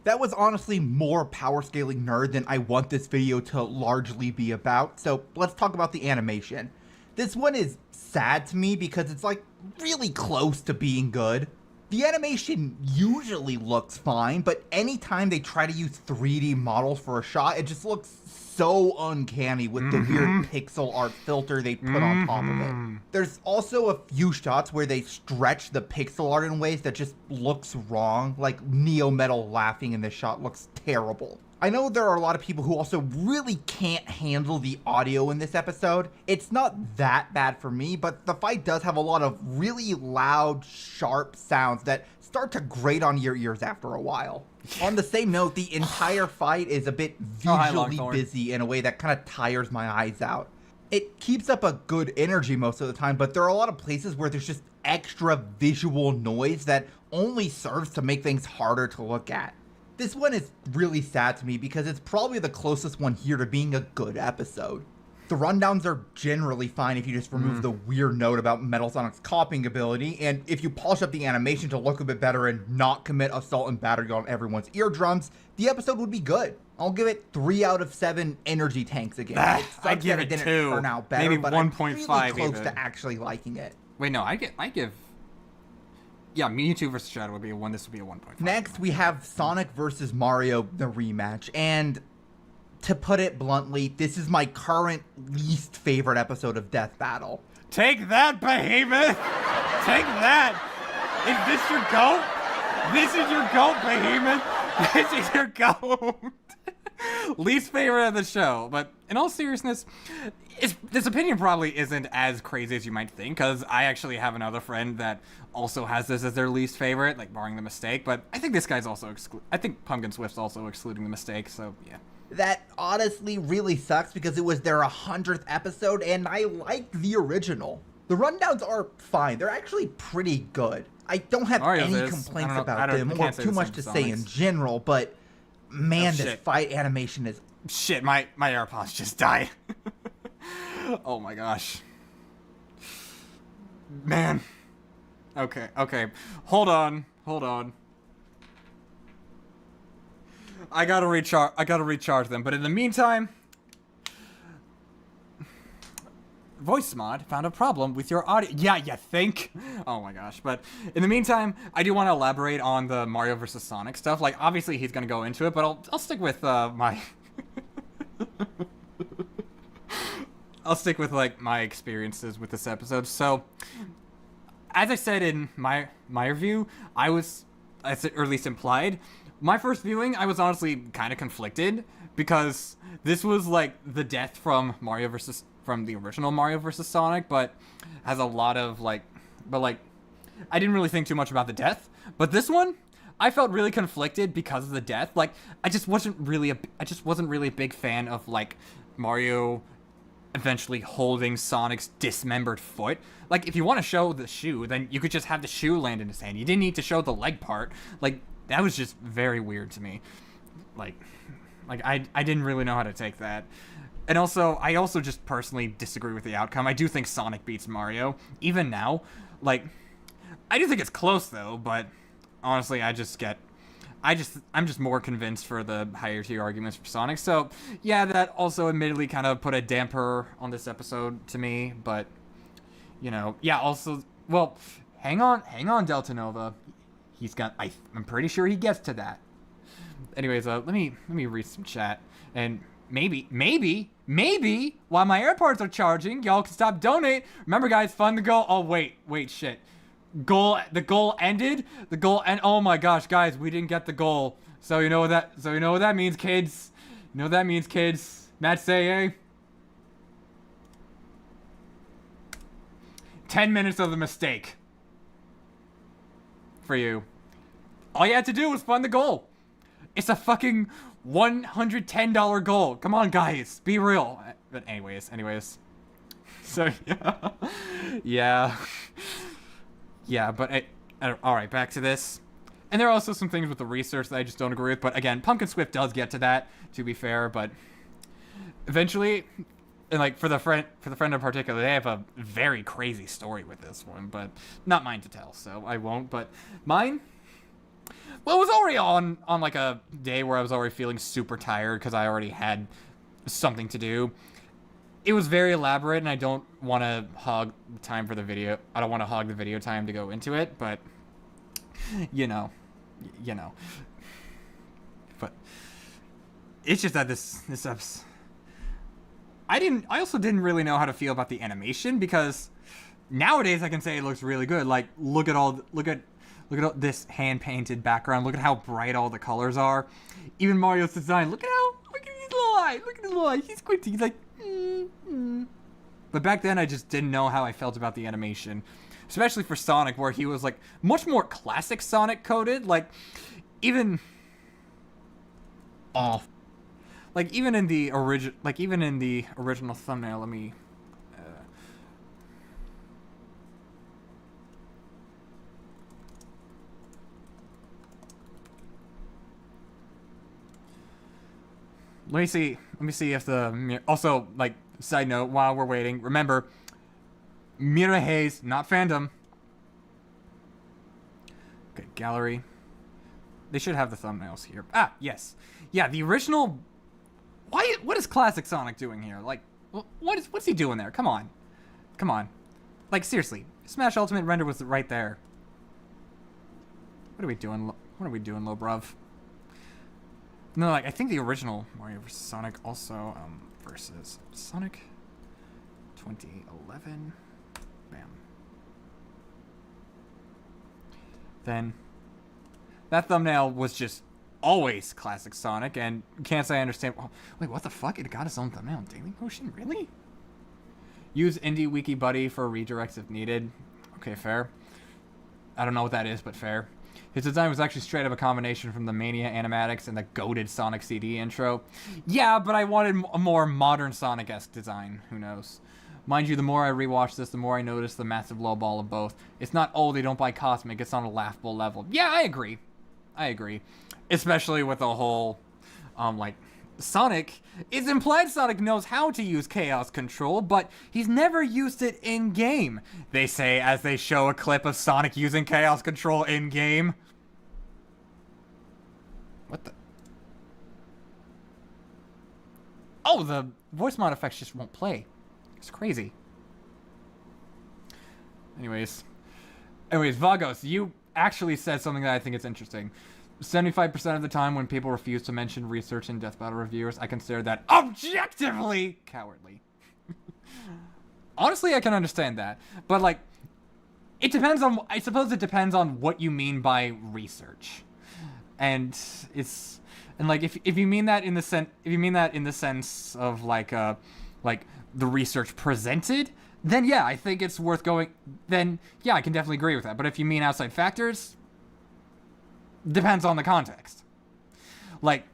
Speaker 2: That was honestly more power scaling nerd than I want this video to largely be about, so let's talk about the animation. This one is sad to me because it's like really close to being good. The animation usually looks fine, but anytime they try to use 3D models for a shot, it just looks so uncanny with the weird pixel art filter they put on top of it. There's also a few shots where they stretch the pixel art in ways that just looks wrong, like Neo Metal laughing in this shot looks terrible. I know there are a lot of people who also really can't handle the audio in this episode. It's not that bad for me, but the fight does have a lot of really loud, sharp sounds that start to grate on your ears after a while. On the same note, the entire fight is a bit visually busy in a way that kind of tires my eyes out. It keeps up a good energy most of the time, but there are a lot of places where there's just extra visual noise that only serves to make things harder to look at. This one is really sad to me because it's probably the closest one here to being a good episode. The rundowns are generally fine if you just remove the weird note about Metal Sonic's copying ability, and if you polish up the animation to look a bit better and not commit assault and battery on everyone's eardrums, the episode would be good. I'll give it 3 out of 7 energy tanks again.
Speaker 1: I give it 2.
Speaker 2: Turn out better,
Speaker 1: maybe
Speaker 2: but
Speaker 1: 1.5
Speaker 2: I'm really close
Speaker 1: even.
Speaker 2: to actually liking it.
Speaker 1: Wait, no, I give. Yeah, Mewtwo vs. Shadow would be a 1. This would be a 1.5.
Speaker 2: Next, we have Sonic vs. Mario, the rematch. And to put it bluntly, this is my current least favorite episode of Death Battle.
Speaker 1: Take that, Behemoth! Take that! Is this your goat? This is your goat, Behemoth! This is your goat! Least favorite of the show, but in all seriousness, this opinion probably isn't as crazy as you might think, because I actually have another friend that also has this as their least favorite, like barring the mistake, but I think this guy's also I think Pumkinswift's also excluding the mistake, so yeah.
Speaker 2: That honestly really sucks because it was their 100th episode and I like the original. The rundowns are fine. They're actually pretty good. I don't have any complaints about them or too much to say in general, but man, this fight animation is...
Speaker 1: Shit, my AirPods just died. Oh my gosh. Man. Okay. Hold on. I gotta recharge them, but in the meantime, voice mod found a problem with your audio. Yeah, you think? Oh my gosh. But in the meantime, I do want to elaborate on the Mario vs. Sonic stuff. Like, obviously he's going to go into it, but I'll stick with my... I'll stick with, like, my experiences with this episode. So, as I said in my review, I was, or at least implied, my first viewing, I was honestly kind of conflicted, because this was, like, the death from the original Mario vs. Sonic, but has a lot of, like, I didn't really think too much about the death. But this one, I felt really conflicted because of the death. Like, I just wasn't really a big fan of, like, Mario eventually holding Sonic's dismembered foot. Like, if you want to show the shoe, then you could just have the shoe land in his hand. You didn't need to show the leg part. Like, that was just very weird to me. Like I didn't really know how to take that. And also, I also just personally disagree with the outcome. I do think Sonic beats Mario, even now. Like, I do think it's close, though, but honestly, I'm just more convinced for the higher tier arguments for Sonic. So, yeah, that also admittedly kind of put a damper on this episode to me, but, you know, yeah, also, well, hang on, Delta Nova. I'm pretty sure he gets to that. Anyways, let me read some chat, and maybe, while my AirPods are charging, y'all can stop donate. Remember, guys, fund the goal. Oh, wait, shit. The goal ended. Oh my gosh, guys, we didn't get the goal. So you know what that means, kids. You know what that means, kids. Matt say, eh? 10 minutes of the mistake. For you. All you had to do was fund the goal. It's a fucking $110 goal. Come on, guys. Be real. But anyways. So, yeah. Yeah, but alright, back to this. And there are also some things with the research that I just don't agree with. But again, Pumkinswift does get to that, to be fair. But eventually, and like for the friend in particular, they have a very crazy story with this one. But not mine to tell, so I won't. But mine, well, it was already on like a day where I was already feeling super tired because I already had something to do. It was very elaborate, and I don't want to hog the time for the video. I don't want to hog the video time to go into it, but you know. But it's just that this episode, I also didn't really know how to feel about the animation, because nowadays I can say it looks really good. Like, look at all this hand painted background. Look at how bright all the colors are. Even Mario's design. Look at his little eye. Look at his little eye. He's squinty. He's like. But back then, I just didn't know how I felt about the animation, especially for Sonic, where he was like much more classic Sonic coded. Like, even off. Like even in the original thumbnail. Let me see if the... Also, like, side note, while we're waiting, remember, Mira Hayes, not fandom. Okay, gallery. They should have the thumbnails here. Ah, yes. Yeah, the original... What is Classic Sonic doing here? Like, what's he doing there? Come on. Like, seriously, Smash Ultimate Render was right there. What are we doing, low bruv? No, like, I think the original Mario vs. Sonic also, versus Sonic 2011. Bam. Then, that thumbnail was just always classic Sonic, and can't say I understand. Oh, wait, what the fuck? It got its own thumbnail in Dailymotion? Really? Use Indie Wiki Buddy for redirects if needed. Okay, fair. I don't know what that is, but fair. His design was actually straight up a combination from the Mania animatics and the goated Sonic CD intro. Yeah, but I wanted a more modern Sonic-esque design. Who knows? Mind you, the more I rewatch this, the more I notice the massive lowball of both. It's not, oh, they don't buy Cosmic, it's on a laughable level. Yeah, I agree. Especially with the whole, like, Sonic. It's implied Sonic knows how to use Chaos Control, but he's never used it in-game, they say as they show a clip of Sonic using Chaos Control in-game. What the? Oh, the voice mod effects just won't play. It's crazy. Anyways, Vagos, you actually said something that I think is interesting. 75% of the time when people refuse to mention research in Death Battle reviewers, I consider that objectively cowardly. Honestly, I can understand that. But, like, I suppose it depends on what you mean by research. And like, if you mean that in the sense of, like the research presented, then yeah, I think it's worth going, then yeah, I can definitely agree with that. But if you mean outside factors, depends on the context. Like,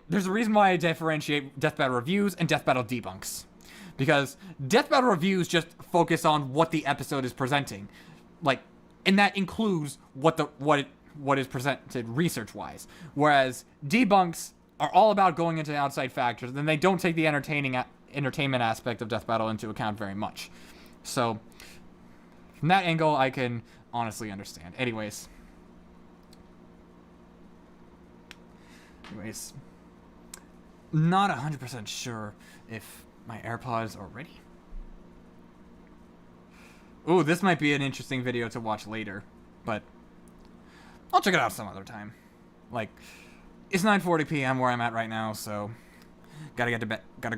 Speaker 1: there's a reason why I differentiate Death Battle reviews and Death Battle debunks. Because Death Battle reviews just focus on what the episode is presenting. Like, and that includes what is presented research-wise. Whereas debunks are all about going into outside factors, and they don't take the entertainment aspect of Death Battle into account very much. So, from that angle, I can honestly understand. Anyways, not 100% sure if my AirPods are ready. Ooh, this might be an interesting video to watch later, but I'll check it out some other time. Like, it's 9:40 p.m. where I'm at right now, so gotta go to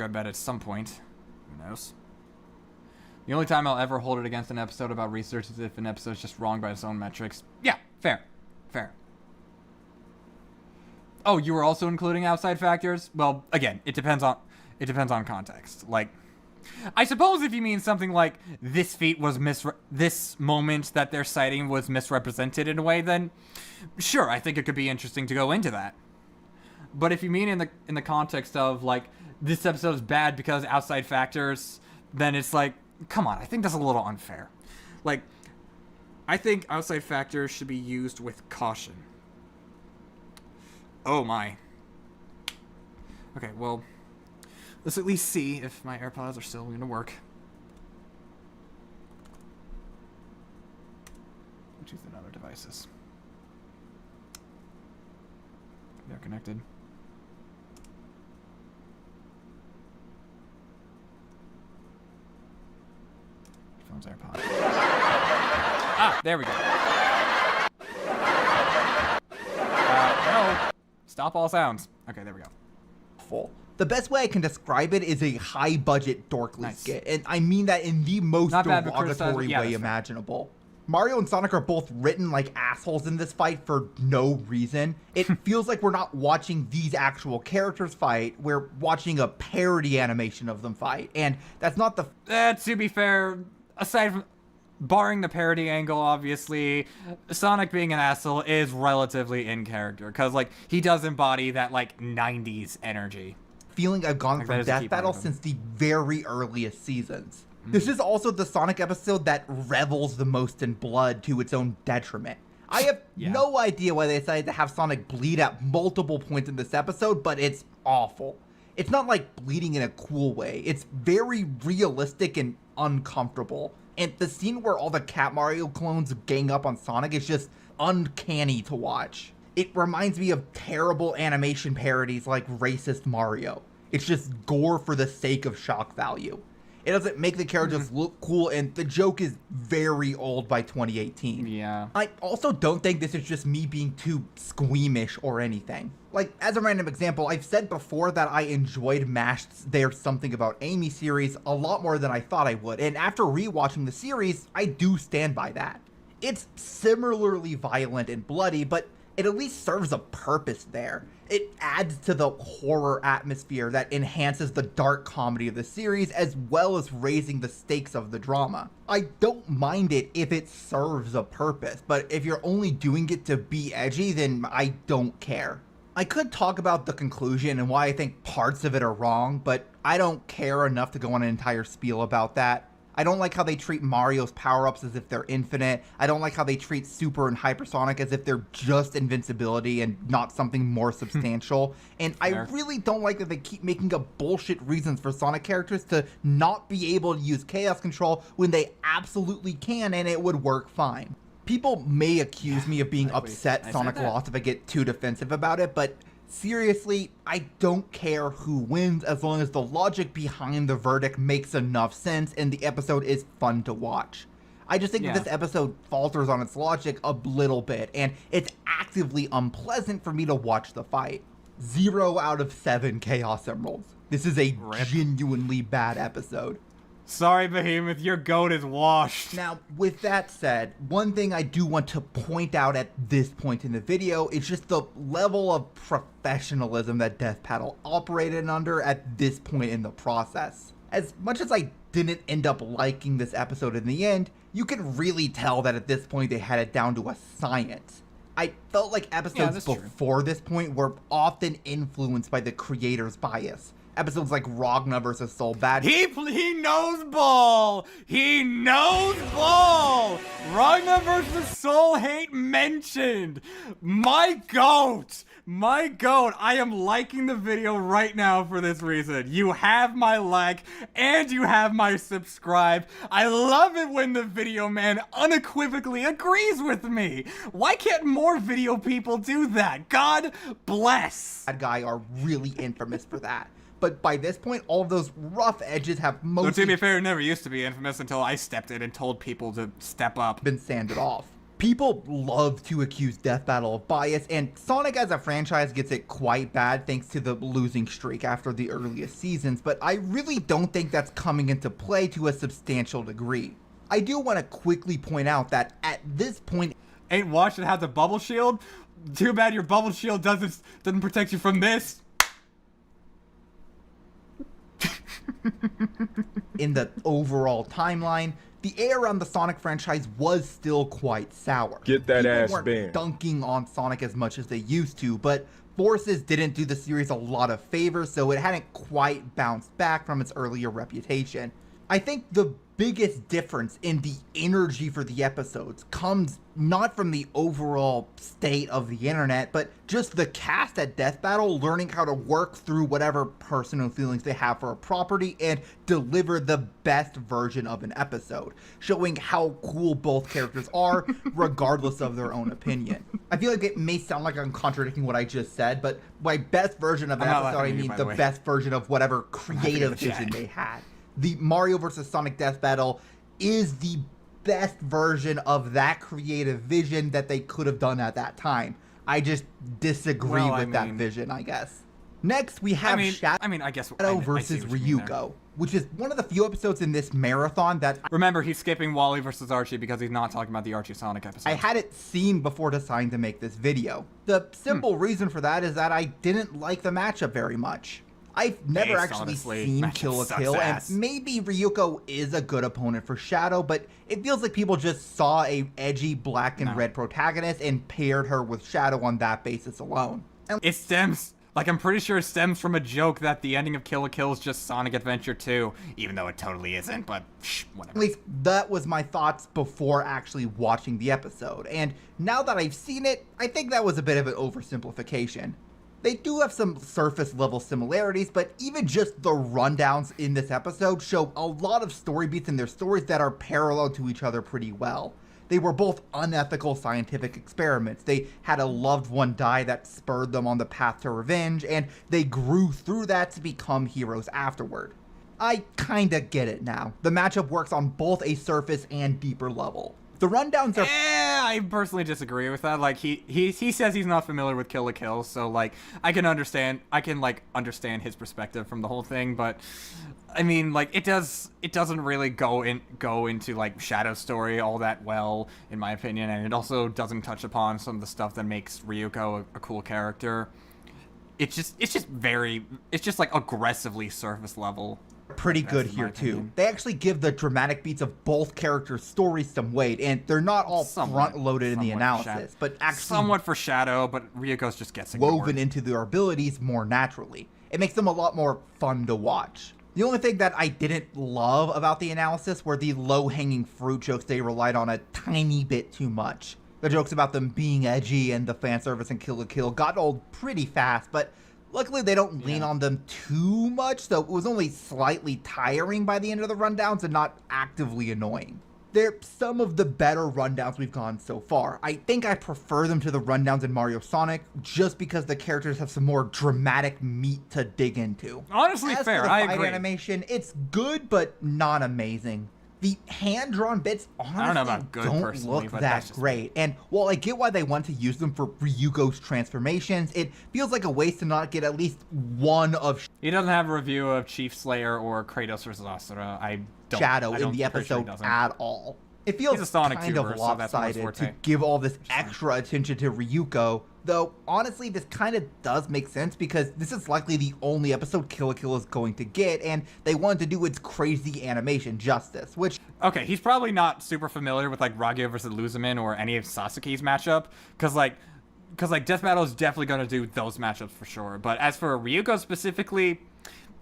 Speaker 1: bed at some point. Who knows? The only time I'll ever hold it against an episode about research is if an episode's just wrong by its own metrics. Yeah, fair. Oh, you were also including outside factors? Well, again, it depends on context. Like, I suppose if you mean something like this moment that they're citing was misrepresented in a way, then sure, I think it could be interesting to go into that. But if you mean in the context of like this episode is bad because outside factors, then it's like, come on, I think that's a little unfair. Like, I think outside factors should be used with caution. Oh my. Okay, well, let's at least see if my AirPods are still going to work. Bluetooth and other devices. They're connected. Headphones, AirPods. Ah, there we go. No. Stop all sounds. Okay, there we go.
Speaker 2: Full. The best way I can describe it is a high-budget dorkly skit, and I mean that in the most derogatory way imaginable. Mario and Sonic are both written like assholes in this fight for no reason. It feels like we're not watching these actual characters fight, we're watching a parody animation of them fight, and that's not the...
Speaker 1: To be fair, aside from... barring the parody angle, obviously, Sonic being an asshole is relatively in character, because, like, he does embody that, like, 90s energy.
Speaker 2: Feeling I've gone from Death Battle since the very earliest seasons. This is also the Sonic episode that revels the most in blood to its own detriment. I have no idea why they decided to have Sonic bleed at multiple points in this episode, but it's awful. It's not like bleeding in a cool way. It's very realistic and uncomfortable. And the scene where all the Cat Mario clones gang up on Sonic is just uncanny to watch. It reminds me of terrible animation parodies like Racist Mario. It's just gore for the sake of shock value. It doesn't make the characters look cool, and the joke is very old by 2018.
Speaker 1: Yeah.
Speaker 2: I also don't think this is just me being too squeamish or anything. Like, as a random example, I've said before that I enjoyed Mashed's There's Something About Amy series a lot more than I thought I would, and after rewatching the series, I do stand by that. It's similarly violent and bloody, but it at least serves a purpose there. It adds to the horror atmosphere that enhances the dark comedy of the series, as well as raising the stakes of the drama. I don't mind it if it serves a purpose, but if you're only doing it to be edgy, then I don't care. I could talk about the conclusion and why I think parts of it are wrong, but I don't care enough to go on an entire spiel about that. I don't like how they treat Mario's power-ups as if they're infinite. I don't like how they treat Super and Hypersonic as if they're just invincibility and not something more substantial. And I really don't like that they keep making up bullshit reasons for Sonic characters to not be able to use Chaos Control when they absolutely can and it would work fine. People may accuse me of being upset Sonic lost if I get too defensive about it, but seriously, I don't care who wins as long as the logic behind the verdict makes enough sense and the episode is fun to watch. I just think
Speaker 1: Yeah.
Speaker 2: that this episode falters on its logic a little bit, and it's actively unpleasant for me to watch the fight. 0 out of 7 Chaos Emeralds. This is a
Speaker 1: Rip.
Speaker 2: genuinely bad episode.
Speaker 1: Sorry, Behemoth, your goat is washed.
Speaker 2: Now, with that said, one thing I do want to point out at this point in the video is just the level of professionalism that Death Paddle operated under at this point in the process. As much as I didn't end up liking this episode in the end, you can really tell that at this point they had it down to a science. I felt like episodes
Speaker 1: that's true.
Speaker 2: before this point were often influenced by the creator's bias. Episodes like Ragna vs. Soul Bad.
Speaker 1: He knows ball. He knows ball. Ragnar versus Soul Hate mentioned. My goat. My goat. I am liking the video right now for this reason. You have my like and you have my subscribe. I love it when the video man unequivocally agrees with me. Why can't more video people do that? God bless.
Speaker 2: Bad guy are really infamous for that. But by this point, all of those rough edges have
Speaker 1: So
Speaker 2: mostly
Speaker 1: to be fair, it never used to be infamous until I stepped in and told people to step up.
Speaker 2: been sanded off. People love to accuse Death Battle of bias, and Sonic as a franchise gets it quite bad thanks to the losing streak after the earliest seasons, but I really don't think that's coming into play to a substantial degree. I do want to quickly point out that at this point,
Speaker 1: Ain't watched it has a bubble shield? Too bad your bubble shield doesn't protect you from this.
Speaker 2: in the overall timeline, the air around the Sonic franchise was still quite sour.
Speaker 5: Get that
Speaker 2: People
Speaker 5: ass
Speaker 2: weren't
Speaker 5: banned.
Speaker 2: dunking on Sonic as much as they used to, but Forces didn't do the series a lot of favors, so it hadn't quite bounced back from its earlier reputation. I think the biggest difference in the energy for the episodes comes not from the overall state of the internet, but just the cast at Death Battle learning how to work through whatever personal feelings they have for a property and deliver the best version of an episode, showing how cool both characters are, regardless of their own opinion. I feel like it may sound like I'm contradicting what I just said, but by best version of an
Speaker 1: I'm not
Speaker 2: episode, I
Speaker 1: laughing at you,
Speaker 2: mean
Speaker 1: by
Speaker 2: the
Speaker 1: the way.
Speaker 2: best version of whatever creative
Speaker 1: at the
Speaker 2: vision
Speaker 1: chat.
Speaker 2: they had. The Mario vs. Sonic Death Battle is the best version of that creative vision that they could have done at that time. I just disagree
Speaker 1: Well,
Speaker 2: with that
Speaker 1: mean-
Speaker 2: vision, I guess. Next, we have
Speaker 1: I mean,
Speaker 2: Shadow
Speaker 1: I guess
Speaker 2: versus
Speaker 1: what you mean there.
Speaker 2: Ryuko, which is one of the few episodes in this marathon that
Speaker 1: Remember, he's skipping Wally versus Archie because he's not talking about the Archie Sonic episode.
Speaker 2: I hadn't seen before deciding to make this video. The simple reason for that is that I didn't like the matchup very much. I've never
Speaker 1: Based,
Speaker 2: actually
Speaker 1: honestly,
Speaker 2: seen
Speaker 1: matchup
Speaker 2: Kill a
Speaker 1: sucks
Speaker 2: Kill, and
Speaker 1: ass.
Speaker 2: maybe Ryuko is a good opponent for Shadow, but it feels like people just saw a edgy black and
Speaker 1: No.
Speaker 2: red protagonist and paired her with Shadow on that basis alone. And
Speaker 1: It stems, like I'm pretty sure it stems from a joke that the ending of Kill la Kill is just Sonic Adventure 2, even though it totally isn't, but whatever.
Speaker 2: at least that was my thoughts before actually watching the episode, and now that I've seen it, I think that was a bit of an oversimplification. They do have some surface level similarities, but even just the rundowns in this episode show a lot of story beats in their stories that are parallel to each other pretty well. They were both unethical scientific experiments. They had a loved one die that spurred them on the path to revenge, and they grew through that to become heroes afterward. I kinda get it now. The matchup works on both a surface and deeper level. The rundowns are
Speaker 1: I personally disagree with that. Like he says he's not familiar with Kill la Kill, so like I can understand his perspective from the whole thing, but I mean like it doesn't really go into like Shadow's story all that well in my opinion, and it also doesn't touch upon some of the stuff that makes Ryuko a cool character. It's just like aggressively surface level.
Speaker 2: pretty good
Speaker 1: in my
Speaker 2: here too.
Speaker 1: opinion.
Speaker 2: They actually give the dramatic beats of both characters' stories some weight, and they're not all
Speaker 1: Somewhat-
Speaker 2: front-loaded in the
Speaker 1: somewhat
Speaker 2: analysis,
Speaker 1: Shadow-
Speaker 2: but actually
Speaker 1: somewhat for Shadow, but Ryuko's just gets ignored.
Speaker 2: woven into their abilities more naturally. It makes them a lot more fun to watch. The only thing that I didn't love about the analysis were the low-hanging fruit jokes they relied on a tiny bit too much. The jokes about them being edgy and the fan service and Kill la Kill got old pretty fast, but luckily they don't lean on them too much, so it was only slightly tiring by the end of the rundowns and not actively annoying. They're some of the better rundowns we've gone so far. I think I prefer them to the rundowns in Mario Sonic just because the characters have some more dramatic meat to dig into.
Speaker 1: Honestly,
Speaker 2: As
Speaker 1: fair.
Speaker 2: for the
Speaker 1: I
Speaker 2: fight
Speaker 1: agree.
Speaker 2: animation, it's good but not amazing. The hand-drawn bits honestly
Speaker 1: I don't know about good
Speaker 2: don't
Speaker 1: personally,
Speaker 2: look
Speaker 1: but
Speaker 2: that
Speaker 1: that's just
Speaker 2: great. And while I get why they want to use them for Ryuko's transformations, it feels like a waste to not get at least one of
Speaker 1: He doesn't have a review of Chief Slayer or Kratos versus Asura. I don't.
Speaker 2: Shadow
Speaker 1: I
Speaker 2: in
Speaker 1: don't,
Speaker 2: the
Speaker 1: pretty sure he
Speaker 2: episode
Speaker 1: doesn't.
Speaker 2: at all. It feels
Speaker 1: He's a Sonic
Speaker 2: kind
Speaker 1: tuber,
Speaker 2: of
Speaker 1: so that's more his
Speaker 2: lopsided
Speaker 1: forte.
Speaker 2: to give all this extra attention to Ryuko, though honestly this kind of does make sense because this is likely the only episode Kill la Kill is going to get, and they wanted to do its crazy animation justice, which...
Speaker 1: Okay, he's probably not super familiar with like Ragyo versus Luzamin or any of Sasuke's matchup, because Death Battle is definitely going to do those matchups for sure. But as for Ryuko specifically,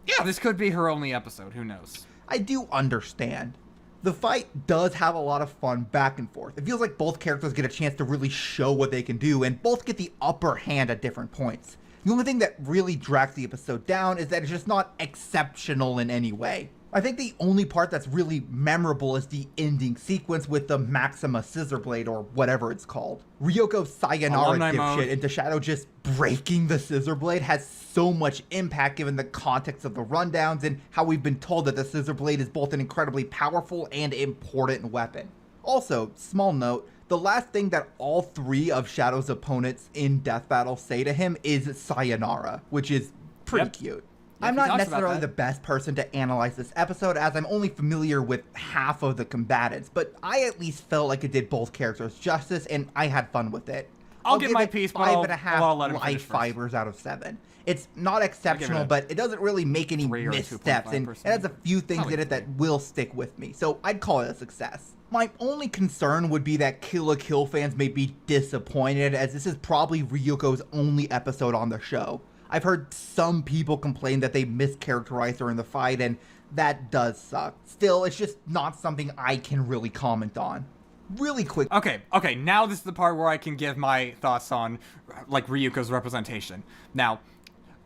Speaker 1: yeah, this could be her only episode. Who knows?
Speaker 2: I do understand. The fight does have a lot of fun back and forth. It feels like both characters get a chance to really show what they can do, and both get the upper hand at different points. The only thing that really drags the episode down is that it's just not exceptional in any way. I think the only part that's really memorable is the ending sequence with the Maxima Scissor Blade, or whatever it's called. Ryoko's sayonara
Speaker 1: Alumni
Speaker 2: dipshit
Speaker 1: mode.
Speaker 2: into Shadow just breaking the Scissor Blade has so much impact given the context of the rundowns and how we've been told that the Scissor Blade is both an incredibly powerful and important weapon. Also, small note, the last thing that all three of Shadow's opponents in Death Battle say to him is sayonara, which is pretty
Speaker 1: Yep.
Speaker 2: cute.
Speaker 1: Yep,
Speaker 2: I'm
Speaker 1: he
Speaker 2: not
Speaker 1: talks about
Speaker 2: necessarily
Speaker 1: that.
Speaker 2: the best person to analyze this episode as I'm only familiar with half of the combatants, but I at least felt like it did both characters justice and I had fun with it.
Speaker 1: I'll give my
Speaker 2: it
Speaker 1: piece, but
Speaker 2: 5.5
Speaker 1: I'll let him finish
Speaker 2: life
Speaker 1: first.
Speaker 2: fibers out of 7. It's not exceptional,
Speaker 1: a
Speaker 2: but it doesn't really make any
Speaker 1: 3 or a
Speaker 2: missteps, and it
Speaker 1: 2.5%.
Speaker 2: has a few things
Speaker 1: Probably
Speaker 2: in it that will stick with me, so I'd call it a success. My only concern would be that Kill la Kill fans may be disappointed, as this is probably Ryuko's only episode on the show. I've heard some people complain that they mischaracterized her in the fight, and that does suck. Still, it's just not something I can really comment on. Really quick.
Speaker 1: Okay, now this is the part where I can give my thoughts on, like, Ryuko's representation. Now,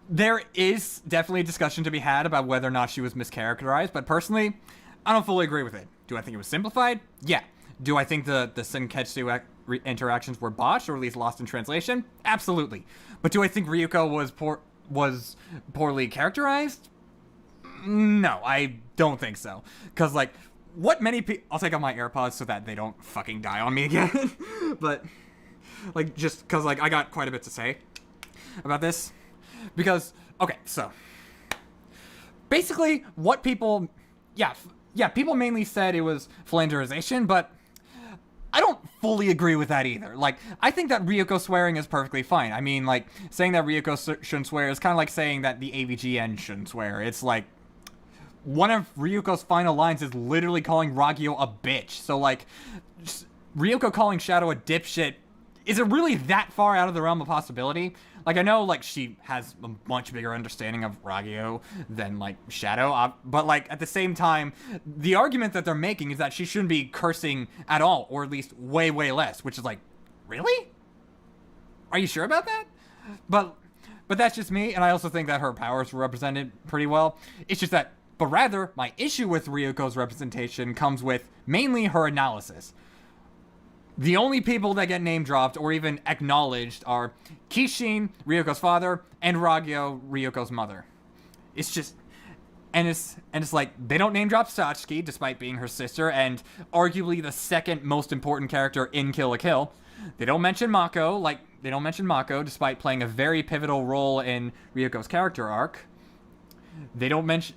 Speaker 1: there is definitely a discussion to be had about whether or not she was mischaracterized, but personally, I don't fully agree with it. Do I think it was simplified? Yeah. Do I think the Senketsu interactions were botched, or at least lost in translation? Absolutely. But do I think Ryuko was poorly characterized? No, I don't think so. Because, like, what many people... I'll take out my AirPods so that they don't fucking die on me again. But, like, just because, like, I got quite a bit to say about this. Because, okay, so... Basically, what people... Yeah, people mainly said it was philanderization, but... I don't fully agree with that either. Like, I think that Ryuko swearing is perfectly fine. I mean, like, saying that Ryuko shouldn't swear is kind of like saying that the AVGN shouldn't swear. It's like, one of Ryuko's final lines is literally calling Ragyo a bitch. So, like, Ryuko calling Shadow a dipshit, is it really that far out of the realm of possibility? Like, I know, like, she has a much bigger understanding of Ragyo than, like, Shadow, but, like, at the same time, the argument that they're making is that she shouldn't be cursing at all, or at least way, way less, which is like, really? Are you sure about that? But that's just me, and I also think that her powers were represented pretty well. It's just that, but rather, my issue with Ryuko's representation comes with mainly her analysis. The only people that get name dropped or even acknowledged are Kishin, Ryuko's father, and Ragyo, Ryuko's mother. It's just, and it's like they don't name drop Satsuki despite being her sister and arguably the second most important character in Kill la Kill. They don't mention Mako, despite playing a very pivotal role in Ryuko's character arc. They don't mention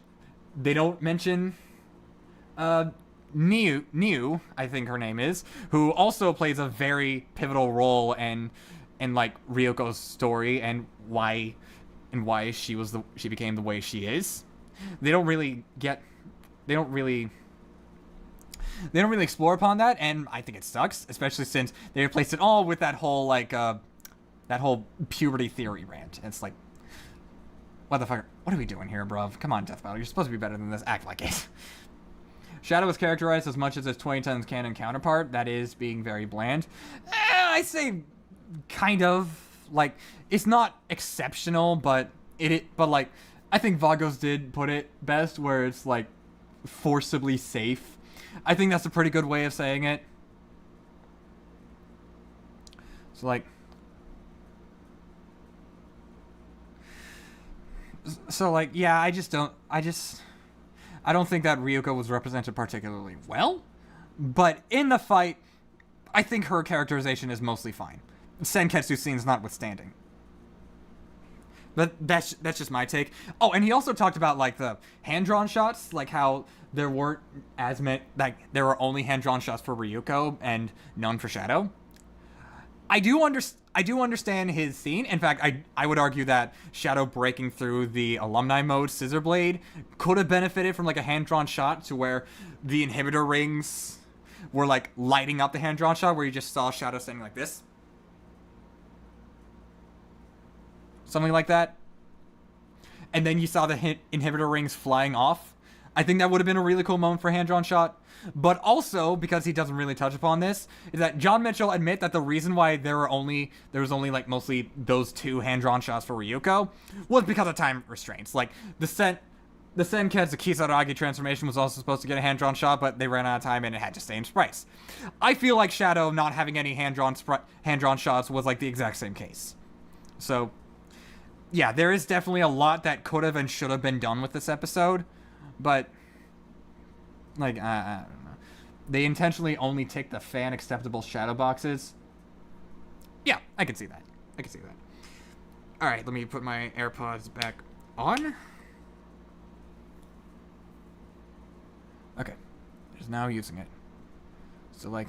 Speaker 1: Niu, I think her name is, who also plays a very pivotal role in like Ryuko's story and why she became the way she is. They don't really explore upon that, and I think it sucks, especially since they replaced it all with that whole like that whole puberty theory rant. And it's like, what the fuck? What are we doing here, bruv? Come on, Death Battle. You're supposed to be better than this. Act like it. Shadow was characterized as much as his 2010's canon counterpart, that is, being very bland. I say kind of. Like, it's not exceptional, but like, I think Vagos did put it best, where it's like forcibly safe. I think that's a pretty good way of saying it. So like, yeah, I I don't think that Ryuko was represented particularly well, but in the fight, I think her characterization is mostly fine. Senketsu scenes notwithstanding. But that's just my take. Oh, and he also talked about like the hand-drawn shots, like how there weren't as many, like there were only hand-drawn shots for Ryuko and none for Shadow. I do understand his scene. In fact, I would argue that Shadow breaking through the alumni mode Scissor Blade could have benefited from like a hand-drawn shot to where the inhibitor rings were like lighting up the hand-drawn shot where you just saw Shadow standing like this. Something like that. And then you saw the inhibitor rings flying off. I think that would have been a really cool moment for a hand-drawn shot. But also, because he doesn't really touch upon this, is that John Mitchell admit that the reason why there was only like mostly those 2 hand-drawn shots for Ryuko was because of time restraints. Like the Senketsu Kisaragi transformation was also supposed to get a hand-drawn shot, but they ran out of time and it had to stay in sprites. I feel like Shadow not having any hand-drawn shots was like the exact same case. So yeah, there is definitely a lot that could have and should have been done with this episode, but like I don't know. They intentionally only take the fan acceptable shadow boxes. Yeah, I can see that. All right, let me put my AirPods back on. Okay, just now using it. So like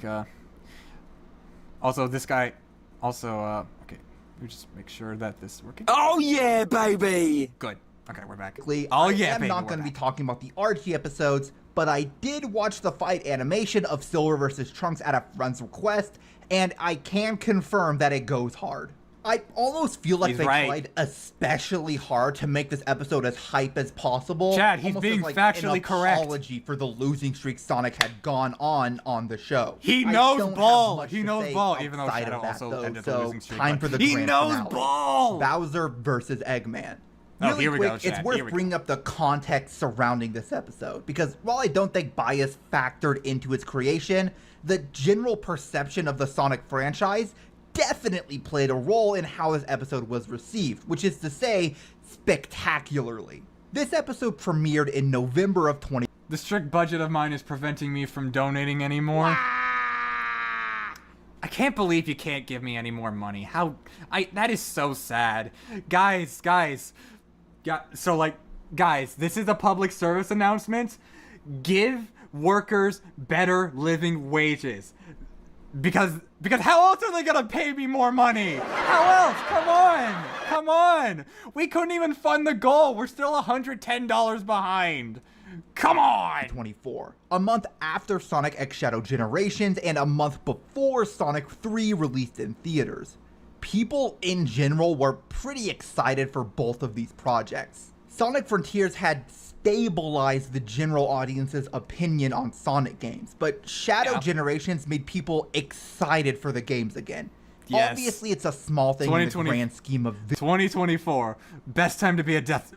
Speaker 1: also this guy also okay. We just make sure that this is working.
Speaker 5: Oh yeah, baby!
Speaker 1: Good. Okay, we're back.
Speaker 2: Oh yeah, I'm not going to be talking about the Archie episodes, but I did watch the fight animation of Silver vs. Trunks at a friend's request, and I can confirm that it goes hard. I almost feel like they tried especially hard to make this episode as hype as possible.
Speaker 1: Chad, he's being factually correct.
Speaker 2: An apology for the losing streak Sonic had gone on the show.
Speaker 1: He knows ball. He knows ball, even though Shadow also ended the losing streak.
Speaker 2: Time for the
Speaker 1: grand finale. He knows ball.
Speaker 2: Bowser versus Eggman.
Speaker 1: Really here we
Speaker 2: quick,
Speaker 1: go, Chad.
Speaker 2: It's worth bringing up the context surrounding this episode, because while I don't think bias factored into its creation, the general perception of the Sonic franchise definitely played a role in how this episode was received, which is to say, spectacularly. This episode premiered in November of 20...
Speaker 1: The strict budget of mine is preventing me from donating anymore. I can't believe you can't give me any more money. That is so sad. Guys, this is a public service announcement. Give workers better living wages. Because how else are they gonna pay me more money? How else? Come on. We couldn't even fund the goal. We're still $110 behind. Come on.
Speaker 2: 24. A month after Sonic X Shadow Generations and a month before Sonic 3 released in theaters. People in general were pretty excited for both of these projects. Sonic Frontiers had stabilized the general audience's opinion on Sonic games, but Shadow Generations made people excited for the games again. Yes. Obviously, it's a small thing in the grand scheme of
Speaker 1: 2024. Best time to be a Death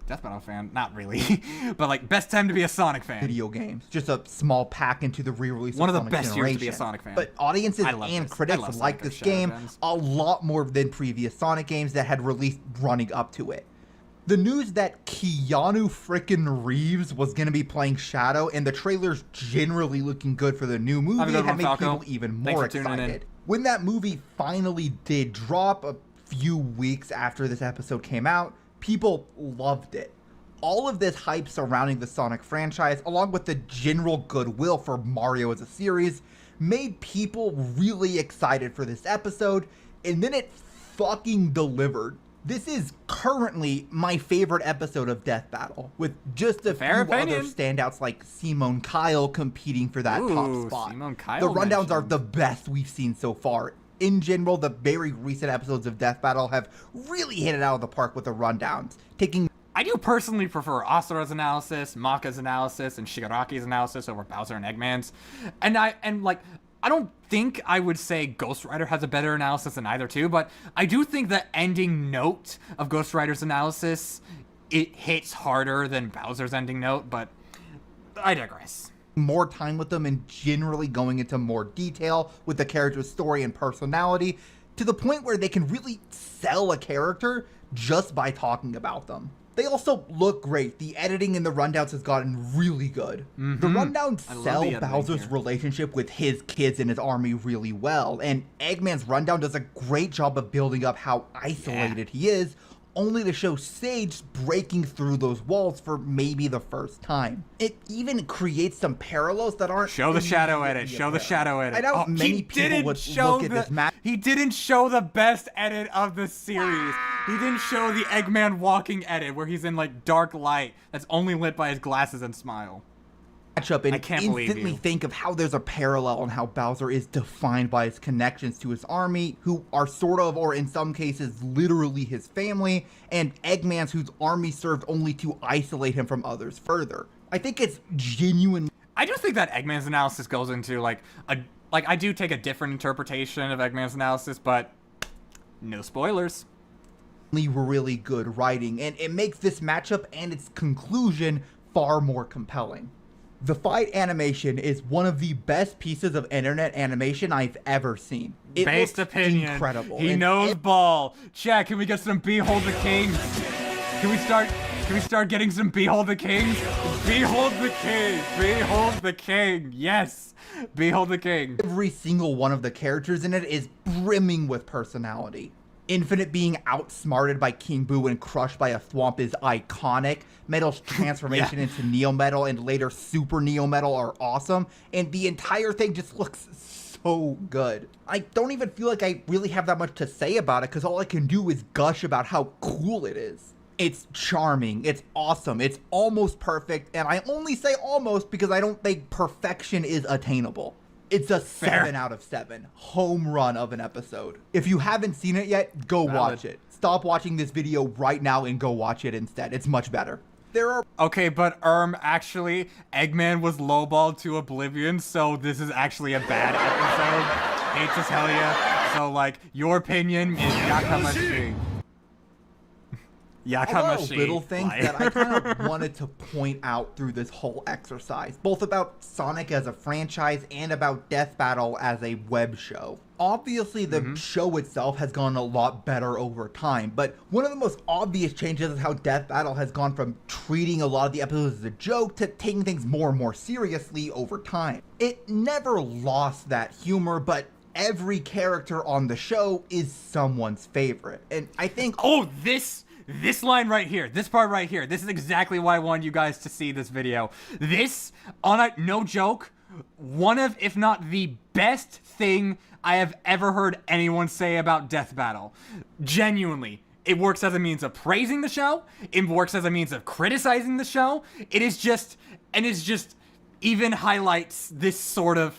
Speaker 1: Battle fan. Not really, but like best time to be a Sonic fan.
Speaker 2: Video games, just a small pack into the re-release.
Speaker 1: One of the
Speaker 2: Sonic
Speaker 1: best
Speaker 2: Generation.
Speaker 1: years to be a Sonic fan.
Speaker 2: But audiences and critics like this game a lot more than previous Sonic games that had released running up to it. The news that Keanu frickin' Reeves was going to be playing Shadow and the trailers generally looking good for the new movie had made people even more excited. When that movie finally did drop a few weeks after this episode came out, people loved it. All of this hype surrounding the Sonic franchise, along with the general goodwill for Mario as a series, made people really excited for this episode, and then it fucking delivered. This is currently my favorite episode of Death Battle, with just a few other standouts like Simone Kyle competing for that top spot. The rundowns are the best we've seen so far. In general, the very recent episodes of Death Battle have really hit it out of the park with the rundowns,
Speaker 1: I do personally prefer Asura's analysis, Maka's analysis, and Shigaraki's analysis over Bowser and Eggman's. And I don't think I would say Ghost Rider has a better analysis than either two, but I do think the ending note of Ghost Rider's analysis, it hits harder than Bowser's ending note, but I digress.
Speaker 2: More time with them and generally going into more detail with the character's story and personality, to the point where they can really sell a character just by talking about them. They also look great. The editing in the rundowns has gotten really good. The rundowns
Speaker 1: I love
Speaker 2: sell
Speaker 1: the editing
Speaker 2: Bowser's
Speaker 1: here.
Speaker 2: relationship with his kids and his army really well, and Eggman's rundown does a great job of building up how isolated he is, only to show Sage breaking through those walls for maybe the first time. It even creates some parallels that aren't
Speaker 1: Show the shadow edit.
Speaker 2: immediately
Speaker 1: Show the
Speaker 2: apparent.
Speaker 1: shadow edit.
Speaker 2: I know
Speaker 1: Oh,
Speaker 2: many
Speaker 1: he
Speaker 2: people
Speaker 1: didn't
Speaker 2: would
Speaker 1: show
Speaker 2: look at this match.
Speaker 1: He didn't show the best edit of the series. He didn't show the Eggman walking edit where he's in like dark light that's only lit by his glasses and smile.
Speaker 2: Matchup and
Speaker 1: I can't believe
Speaker 2: instantly
Speaker 1: you.
Speaker 2: think of how there's a parallel on how Bowser is defined by his connections to his army, who are sort of, or in some cases, literally his family, and Eggman's whose army served only to isolate him from others further. I think it's genuinely
Speaker 1: I do think that Eggman's analysis goes into I do take a different interpretation of Eggman's analysis, but no spoilers.
Speaker 2: really good writing, and it makes this matchup and its conclusion far more compelling. The fight animation is one of the best pieces of internet animation I've ever seen. It
Speaker 1: Based
Speaker 2: looks
Speaker 1: opinion.
Speaker 2: incredible.
Speaker 1: He
Speaker 2: and
Speaker 1: knows ball. Chat, can we get some Behold the Kings? Can we start getting some Behold the Kings? Behold the King. Behold the King. Yes. Behold the King.
Speaker 2: every single one of the characters in it is brimming with personality. Infinite being outsmarted by King Boo and crushed by a thwomp is iconic. Metal's transformation into Neo Metal and later Super Neo Metal are awesome, and the entire thing just looks so good. I don't even feel like I really have that much to say about it because all I can do is gush about how cool it is. It's charming, it's awesome, it's almost perfect, and I only say almost because I don't think perfection is attainable. It's a 7 out of 7. Home run of an episode. If you haven't seen it yet, go watch it. Stop watching this video right now and go watch it instead. It's much better. There are
Speaker 1: Okay, but actually, Eggman was lowballed to oblivion, so this is actually a bad episode. Hate to tell ya. So, like, your opinion is Yakamashi. Yakamashi.
Speaker 2: little things
Speaker 1: liar.
Speaker 2: that I kind of wanted to point out through this whole exercise, both about Sonic as a franchise and about Death Battle as a web show. Obviously, the show itself has gone a lot better over time, but one of the most obvious changes is how Death Battle has gone from treating a lot of the episodes as a joke to taking things more and more seriously over time. It never lost that humor, but every character on the show is someone's favorite. And I think
Speaker 1: Oh, this line right here, this part right here, this is exactly why I wanted you guys to see this video. This, no joke, one of, if not the best thing I have ever heard anyone say about Death Battle. Genuinely. It works as a means of praising the show. It works as a means of criticizing the show. It is just, and it's just even highlights this sort of,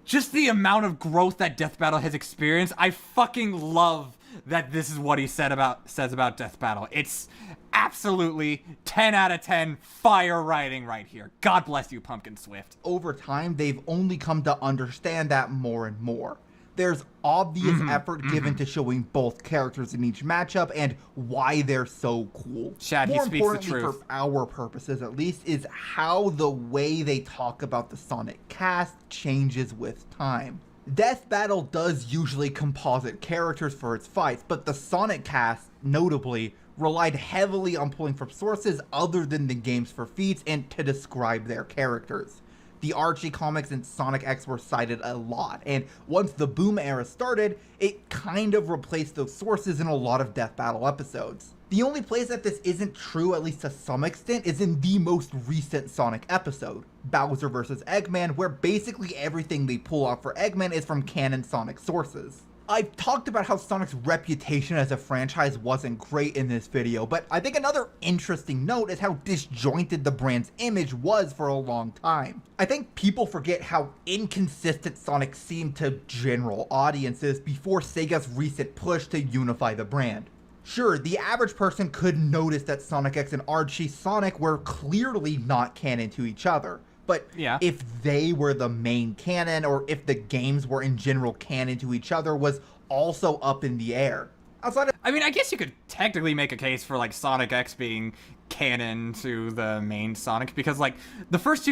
Speaker 1: just the amount of growth that Death Battle has experienced. I fucking love that this is what he says about Death Battle. It's absolutely 10 out of 10 fire writing right here. God bless you, Pumkinswift.
Speaker 2: over time, they've only come to understand that more and more. There's obvious effort given to showing both characters in each matchup and why they're so cool.
Speaker 1: Chad, he
Speaker 2: more
Speaker 1: speaks the
Speaker 2: importantly,
Speaker 1: truth.
Speaker 2: for our purposes at least, is how the way they talk about the Sonic cast changes with time. Death Battle does usually composite characters for its fights, but the Sonic cast, notably, relied heavily on pulling from sources other than the games for feats and to describe their characters. The Archie comics and Sonic X were cited a lot, and once the Boom era started, it kind of replaced those sources in a lot of Death Battle episodes. The only place that this isn't true, at least to some extent, is in the most recent Sonic episode, Bowser vs. Eggman, where basically everything they pull off for Eggman is from canon Sonic sources. I've talked about how Sonic's reputation as a franchise wasn't great in this video, but I think another interesting note is how disjointed the brand's image was for a long time. I think people forget how inconsistent Sonic seemed to general audiences before Sega's recent push to unify the brand. Sure, the average person could notice that Sonic X and Archie Sonic were clearly not canon to each other. But
Speaker 1: Yeah.
Speaker 2: if they were the main canon, or if the games were in general canon to each other, was also up in the air. Outside of
Speaker 1: I mean, I guess you could technically make a case for like Sonic X being canon to the main Sonic, because like the first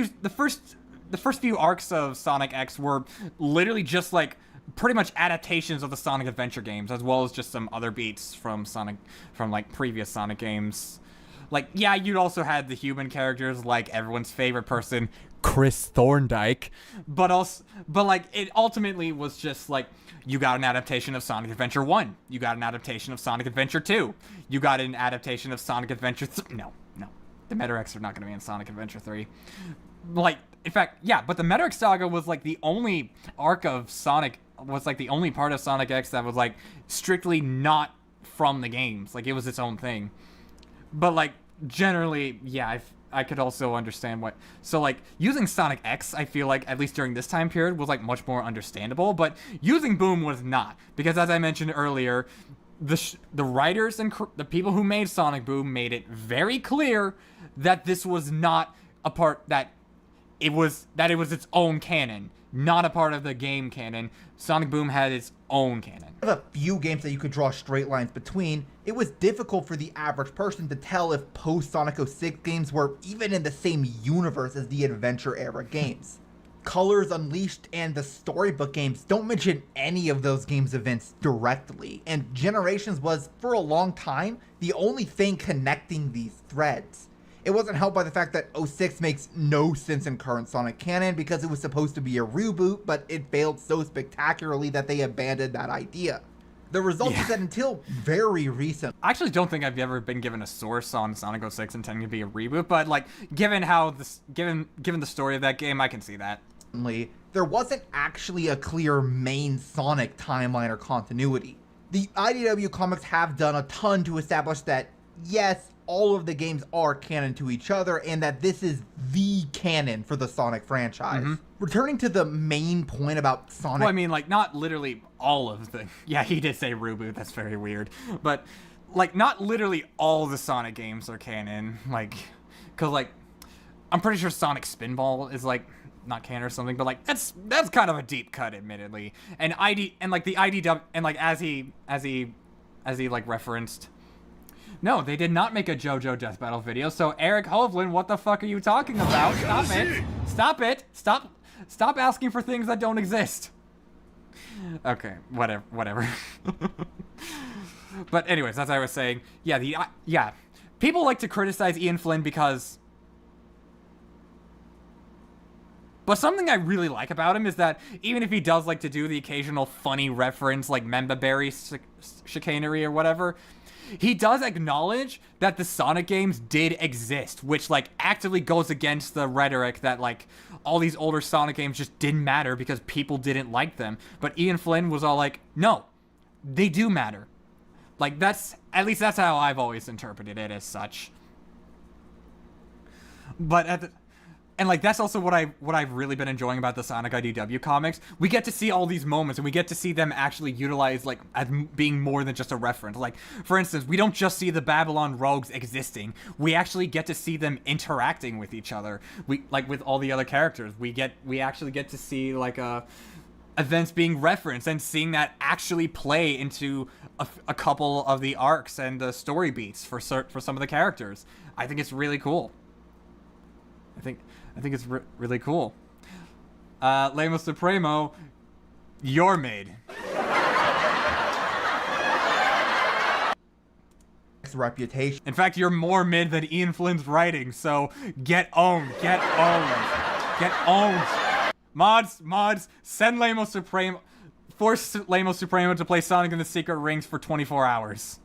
Speaker 1: few arcs of Sonic X were literally just like pretty much adaptations of the Sonic Adventure games, as well as just some other beats from like previous Sonic games. like, yeah, you'd also had the human characters, like everyone's favorite person, Chris Thorndike, but like, it ultimately was just like, you got an adaptation of Sonic Adventure 1, you got an adaptation of Sonic Adventure 2, you got an adaptation of Sonic Adventure no, the Meta-X are not going to be in Sonic Adventure 3. Like, in fact, yeah, but the Meta-X Saga was like the only arc of Sonic, was like the only part of Sonic X that was like strictly not from the games. Like, it was its own thing. But like, generally, yeah, I could also understand what, so like, using Sonic X, I feel like, at least during this time period, was like much more understandable, but using Boom was not, because as I mentioned earlier, the writers and the people who made Sonic Boom made it very clear that this was not a part, that it was its own canon, not a part of the game canon. Sonic Boom had its own canon.
Speaker 2: A few games that you could draw straight lines between, it was difficult for the average person to tell if post-Sonic 06 games were even in the same universe as the Adventure era games. Colors Unleashed and the Storybook games don't mention any of those games' events directly, and Generations was, for a long time, the only thing connecting these threads. It wasn't helped by the fact that 06 makes no sense in current Sonic canon because it was supposed to be a reboot, but it failed so spectacularly that they abandoned that idea. The result is that until very recent,
Speaker 1: I actually don't think I've ever been given a source on Sonic 06 intending to be a reboot, but like, given the story of that game, I can see that.
Speaker 2: There wasn't actually a clear main Sonic timeline or continuity. The IDW comics have done a ton to establish that, yes, all of the games are canon to each other, and that this is the canon for the Sonic franchise. Returning to the main point about Sonic...
Speaker 1: Well, I mean, like, not literally all of the... Yeah, he did say reboot, that's very weird. But, like, not literally all the Sonic games are canon. Like, because, like, I'm pretty sure Sonic Spinball is, like, not canon or something, but, like, that's kind of a deep cut, admittedly. And like, the IDW... And, like, as he, like, referenced... No, they did not make a JoJo Death Battle video, so Eric Hovland, what the fuck are you talking about? Stop it! Stop it! Stop asking for things that don't exist! Okay, whatever. But anyways, as I was saying, yeah, people like to criticize Ian Flynn because... But something I really like about him is that even if he does like to do the occasional funny reference, like Memba Berry chicanery or whatever... He does acknowledge that the Sonic games did exist, which, like, actively goes against the rhetoric that, like, all these older Sonic games just didn't matter because people didn't like them. But Ian Flynn was all like, no, they do matter. Like, at least that's how I've always interpreted it as such. But and like, that's also what I've really been enjoying about the Sonic IDW comics. We get to see all these moments, and we get to see them actually utilized, like, as being more than just a reference. Like, for instance, we don't just see the Babylon Rogues existing. We actually get to see them interacting with each other. Like, with all the other characters. We actually get to see, like, events being referenced, and seeing that actually play into a couple of the arcs and the story beats for some of the characters. I think it's really cool. I think it's really cool. Lemo Supremo, you're mid.
Speaker 2: Reputation.
Speaker 1: In fact, you're more mid than Ian Flynn's writing, so get owned. Get owned. Mods, send Lemo Supremo. Force Lemo Supremo to play Sonic in the Secret Rings for 24 hours.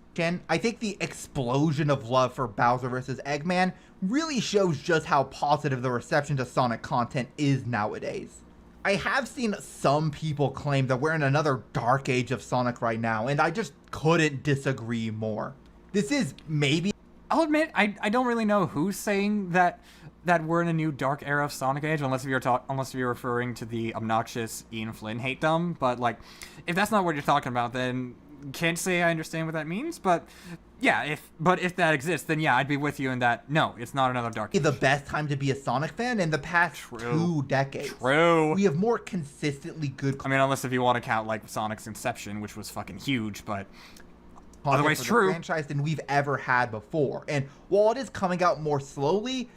Speaker 2: I think the explosion of love for Bowser vs. Eggman really shows just how positive the reception to Sonic content is nowadays. I have seen some people claim that we're in another dark age of Sonic right now, and I just couldn't disagree more. This is maybe...
Speaker 1: I'll admit, I don't really know who's saying that we're in a new dark era of Sonic Age, unless you're referring to the obnoxious Ian Flynn hate-dumb, but, like, if that's not what you're talking about, then... Can't say I understand what that means, but yeah, if that exists, then yeah, I'd be with you in that. No, it's not another dark age.
Speaker 2: The best time to be a Sonic fan in the past 2 decades.
Speaker 1: True.
Speaker 2: We have more consistently good.
Speaker 1: I mean, unless if you want to count like Sonic's Inception, which was fucking huge, but otherwise true.
Speaker 2: Franchise than we've ever had before, and while it is coming out more slowly,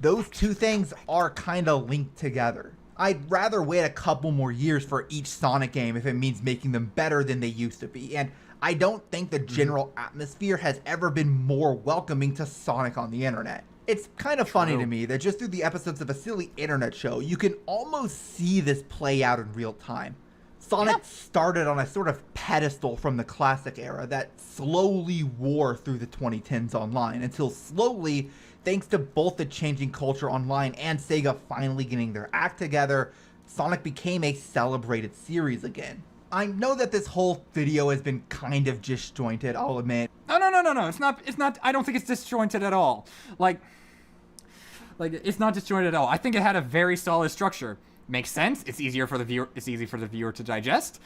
Speaker 2: those two things are kind of linked together. I'd rather wait a couple more years for each Sonic game if it means making them better than they used to be, and I don't think the general atmosphere has ever been more welcoming to Sonic on the internet. It's kind of funny to me that just through the episodes of a silly internet show, you can almost see this play out in real time. Sonic started on a sort of pedestal from the classic era that slowly wore through the 2010s online, until slowly, thanks to both the changing culture online and Sega finally getting their act together, Sonic became a celebrated series again. I know that this whole video has been kind of disjointed, I'll admit.
Speaker 1: No, it's not, I don't think it's disjointed at all. Like, it's not disjointed at all. I think it had a very solid structure. Makes sense. It's easier for the viewer. It's easy for the viewer to digest.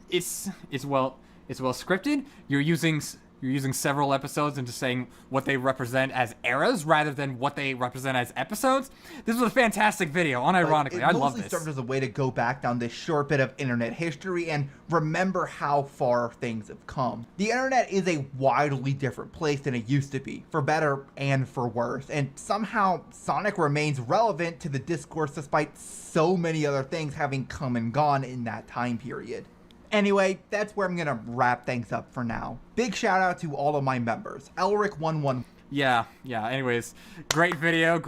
Speaker 1: It's well scripted. You're using several episodes into saying what they represent as eras rather than what they represent as episodes. This was a fantastic video, unironically. I love this.
Speaker 2: It served as a way to go back down this short bit of internet history and remember how far things have come. The internet is a wildly different place than it used to be, for better and for worse, and somehow Sonic remains relevant to the discourse despite so many other things having come and gone in that time period. Anyway, that's where I'm gonna wrap things up for now. Big shout out to all of my members. Elric11.
Speaker 1: Yeah. Anyways, great video.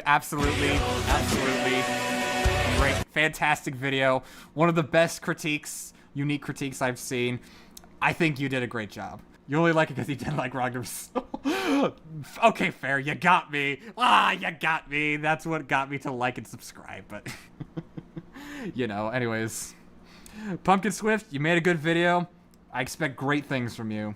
Speaker 1: Absolutely. Great, fantastic video. One of the best unique critiques I've seen. I think you did a great job. You only like it because you didn't like Ragnar's. Okay, fair. You got me. You got me. That's what got me to like and subscribe. But, anyways. Pumkinswift, you made a good video. I expect great things from you.